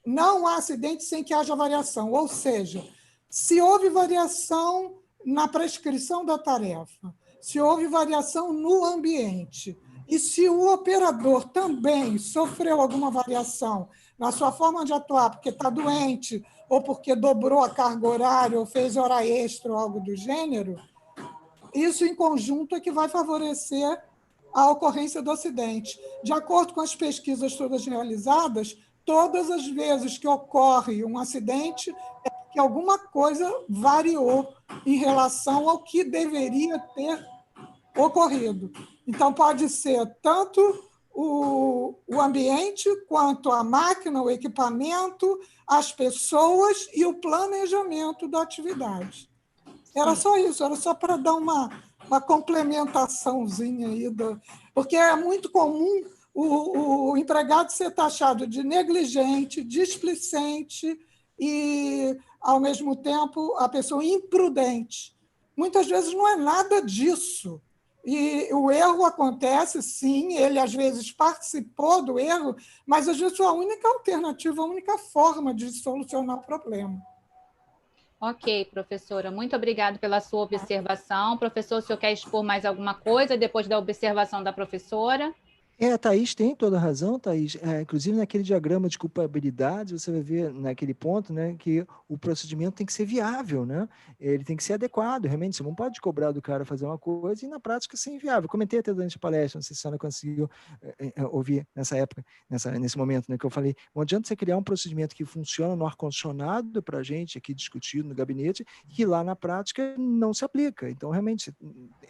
não há acidente sem que haja variação. Ou seja, se houve variação na prescrição da tarefa, se houve variação no ambiente, e se o operador também sofreu alguma variação na sua forma de atuar, porque está doente, ou porque dobrou a carga horária, ou fez hora extra, ou algo do gênero, isso em conjunto é que vai favorecer a ocorrência do acidente. De acordo com as pesquisas todas realizadas, todas as vezes que ocorre um acidente, é que alguma coisa variou em relação ao que deveria ter ocorrido. Então, pode ser tanto o ambiente, quanto a máquina, o equipamento, as pessoas e o planejamento da atividade. Era só isso, era só para dar uma complementaçãozinha aí, porque é muito comum o empregado ser taxado de negligente, displicente e, ao mesmo tempo, a pessoa imprudente. Muitas vezes não é nada disso. E o erro acontece, sim, ele às vezes participou do erro, mas às vezes foi a única alternativa, a única forma de solucionar o problema. Ok, professora, muito obrigada pela sua observação. Professor, o senhor quer expor mais alguma coisa depois da observação da professora? A Thaís tem toda a razão, Thaís. Inclusive, naquele diagrama de culpabilidade, você vai ver naquele ponto, né, que o procedimento tem que ser viável, né? Ele tem que ser adequado, realmente. Você não pode cobrar do cara fazer uma coisa e, na prática, ser inviável. Comentei até durante a palestra, não sei se a senhora conseguiu ouvir nessa época, nesse momento, né, que eu falei: não adianta você criar um procedimento que funciona no ar-condicionado para a gente aqui discutir no gabinete, que lá na prática não se aplica. Então, realmente,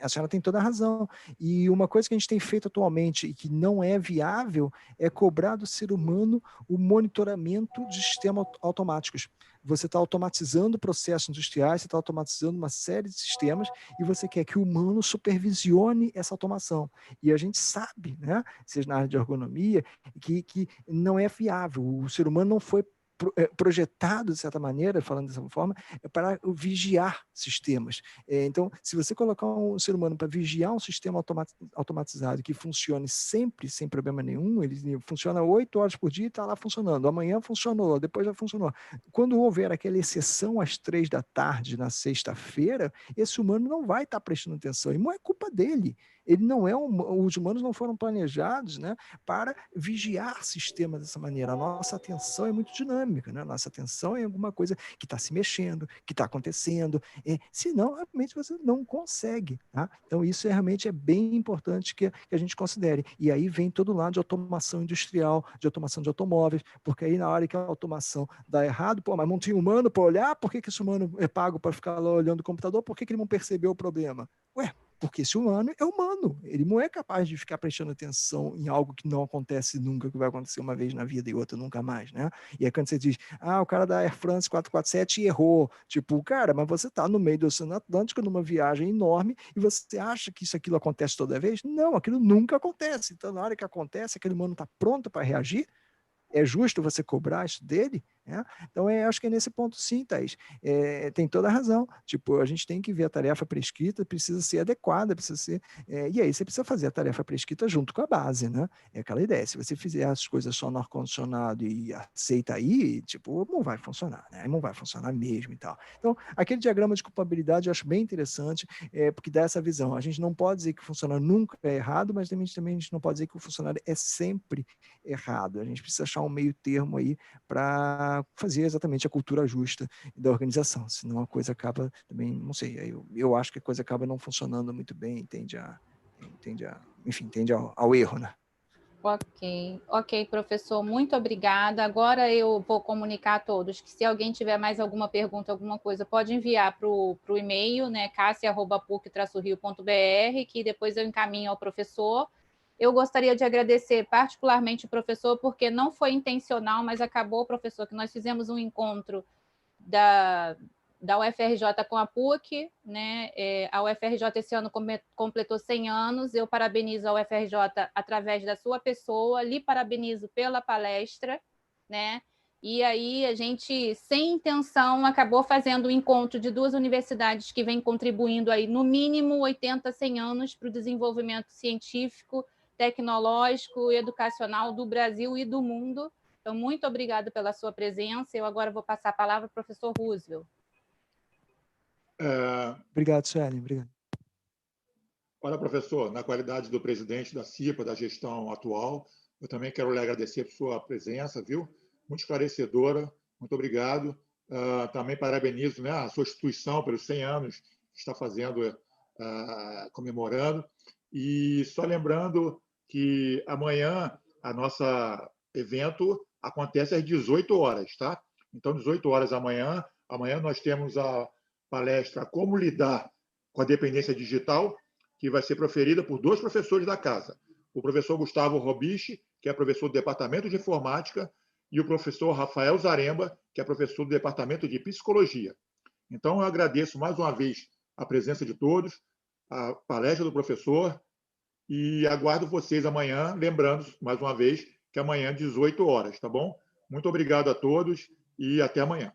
a senhora tem toda a razão. E uma coisa que a gente tem feito atualmente e que não é viável é cobrar do ser humano o monitoramento de sistemas automáticos. Você está automatizando processos industriais, você está automatizando uma série de sistemas e você quer que o humano supervisione essa automação. E a gente sabe, né, seja na área de ergonomia, que não é viável. O ser humano não foi projetado, de certa maneira, falando dessa forma, para vigiar sistemas. Então, se você colocar um ser humano para vigiar um sistema automatizado que funcione sempre, sem problema nenhum, ele funciona 8 horas por dia e está lá funcionando. Amanhã funcionou, depois já funcionou. Quando houver aquela exceção às 3 da tarde na sexta-feira, esse humano não vai estar prestando atenção. E não é culpa dele. Ele não é os humanos não foram planejados, né, para vigiar sistemas dessa maneira. A nossa atenção é muito dinâmica, né? A nossa atenção é alguma coisa que está se mexendo, que está acontecendo. Senão, realmente, você não consegue. Tá? Então, isso realmente é bem importante que a gente considere. E aí vem todo o lado de automação industrial, de automação de automóveis, porque aí, na hora que a automação dá errado, mas não tinha humano para olhar, por que esse humano é pago para ficar lá olhando o computador? Por que ele não percebeu o problema? Ué, porque esse humano é humano, ele não é capaz de ficar prestando atenção em algo que não acontece nunca, que vai acontecer uma vez na vida e outra nunca mais, né? E aí quando você diz, o cara da Air France 447 errou, tipo, cara, mas você está no meio do Oceano Atlântico numa viagem enorme e você acha que aquilo acontece toda vez? Não, aquilo nunca acontece. Então, na hora que acontece, aquele humano está pronto para reagir? É justo você cobrar isso dele? Né? Então, acho que é nesse ponto sim, Thaís. Tem toda a razão. Tipo, a gente tem que ver a tarefa prescrita, precisa ser adequada, precisa ser... e aí você precisa fazer a tarefa prescrita junto com a base, né? É aquela ideia. Se você fizer as coisas só no ar-condicionado e aceita aí, tipo, não vai funcionar, né? Não vai funcionar mesmo e tal. Então, aquele diagrama de culpabilidade eu acho bem interessante, porque dá essa visão. A gente não pode dizer que o funcionário nunca é errado, mas também a gente não pode dizer que o funcionário é sempre errado. A gente precisa achar um meio termo aí para fazer exatamente a cultura justa da organização, senão a coisa acaba também, não sei, eu acho que a coisa acaba não funcionando muito bem, tende ao erro, né? Ok, professor, muito obrigada. Agora eu vou comunicar a todos que se alguém tiver mais alguma pergunta, alguma coisa, pode enviar para o e-mail, né, cassia@puc-rio.br, que depois eu encaminho ao professor. Eu gostaria de agradecer particularmente o professor, porque não foi intencional, mas acabou, professor, que nós fizemos um encontro da UFRJ com a PUC, né? A UFRJ esse ano completou 100 anos, eu parabenizo a UFRJ através da sua pessoa, lhe parabenizo pela palestra, né? E aí a gente, sem intenção, acabou fazendo um encontro de duas universidades que vêm contribuindo aí no mínimo 80, 100 anos para o desenvolvimento científico, tecnológico e educacional do Brasil e do mundo. Então, muito obrigada pela sua presença. Eu agora vou passar a palavra para o professor Roosevelt. Obrigado, Suelen. Obrigado. Olha, professor, na qualidade do presidente da CIPA, da gestão atual, eu também quero lhe agradecer por sua presença, viu? Muito esclarecedora, muito obrigado. Também parabenizo, né, a sua instituição pelos 100 anos que está fazendo, comemorando. E só lembrando que amanhã a nossa evento acontece às 18 horas, tá? Então, 18 horas amanhã nós temos a palestra Como Lidar com a Dependência Digital, que vai ser proferida por dois professores da casa. O professor Gustavo Robiche, que é professor do Departamento de Informática, e o professor Rafael Zaremba, que é professor do Departamento de Psicologia. Então, eu agradeço mais uma vez a presença de todos, a palestra do professor, e aguardo vocês amanhã, lembrando, mais uma vez, que amanhã, 18 horas, tá bom? Muito obrigado a todos e até amanhã.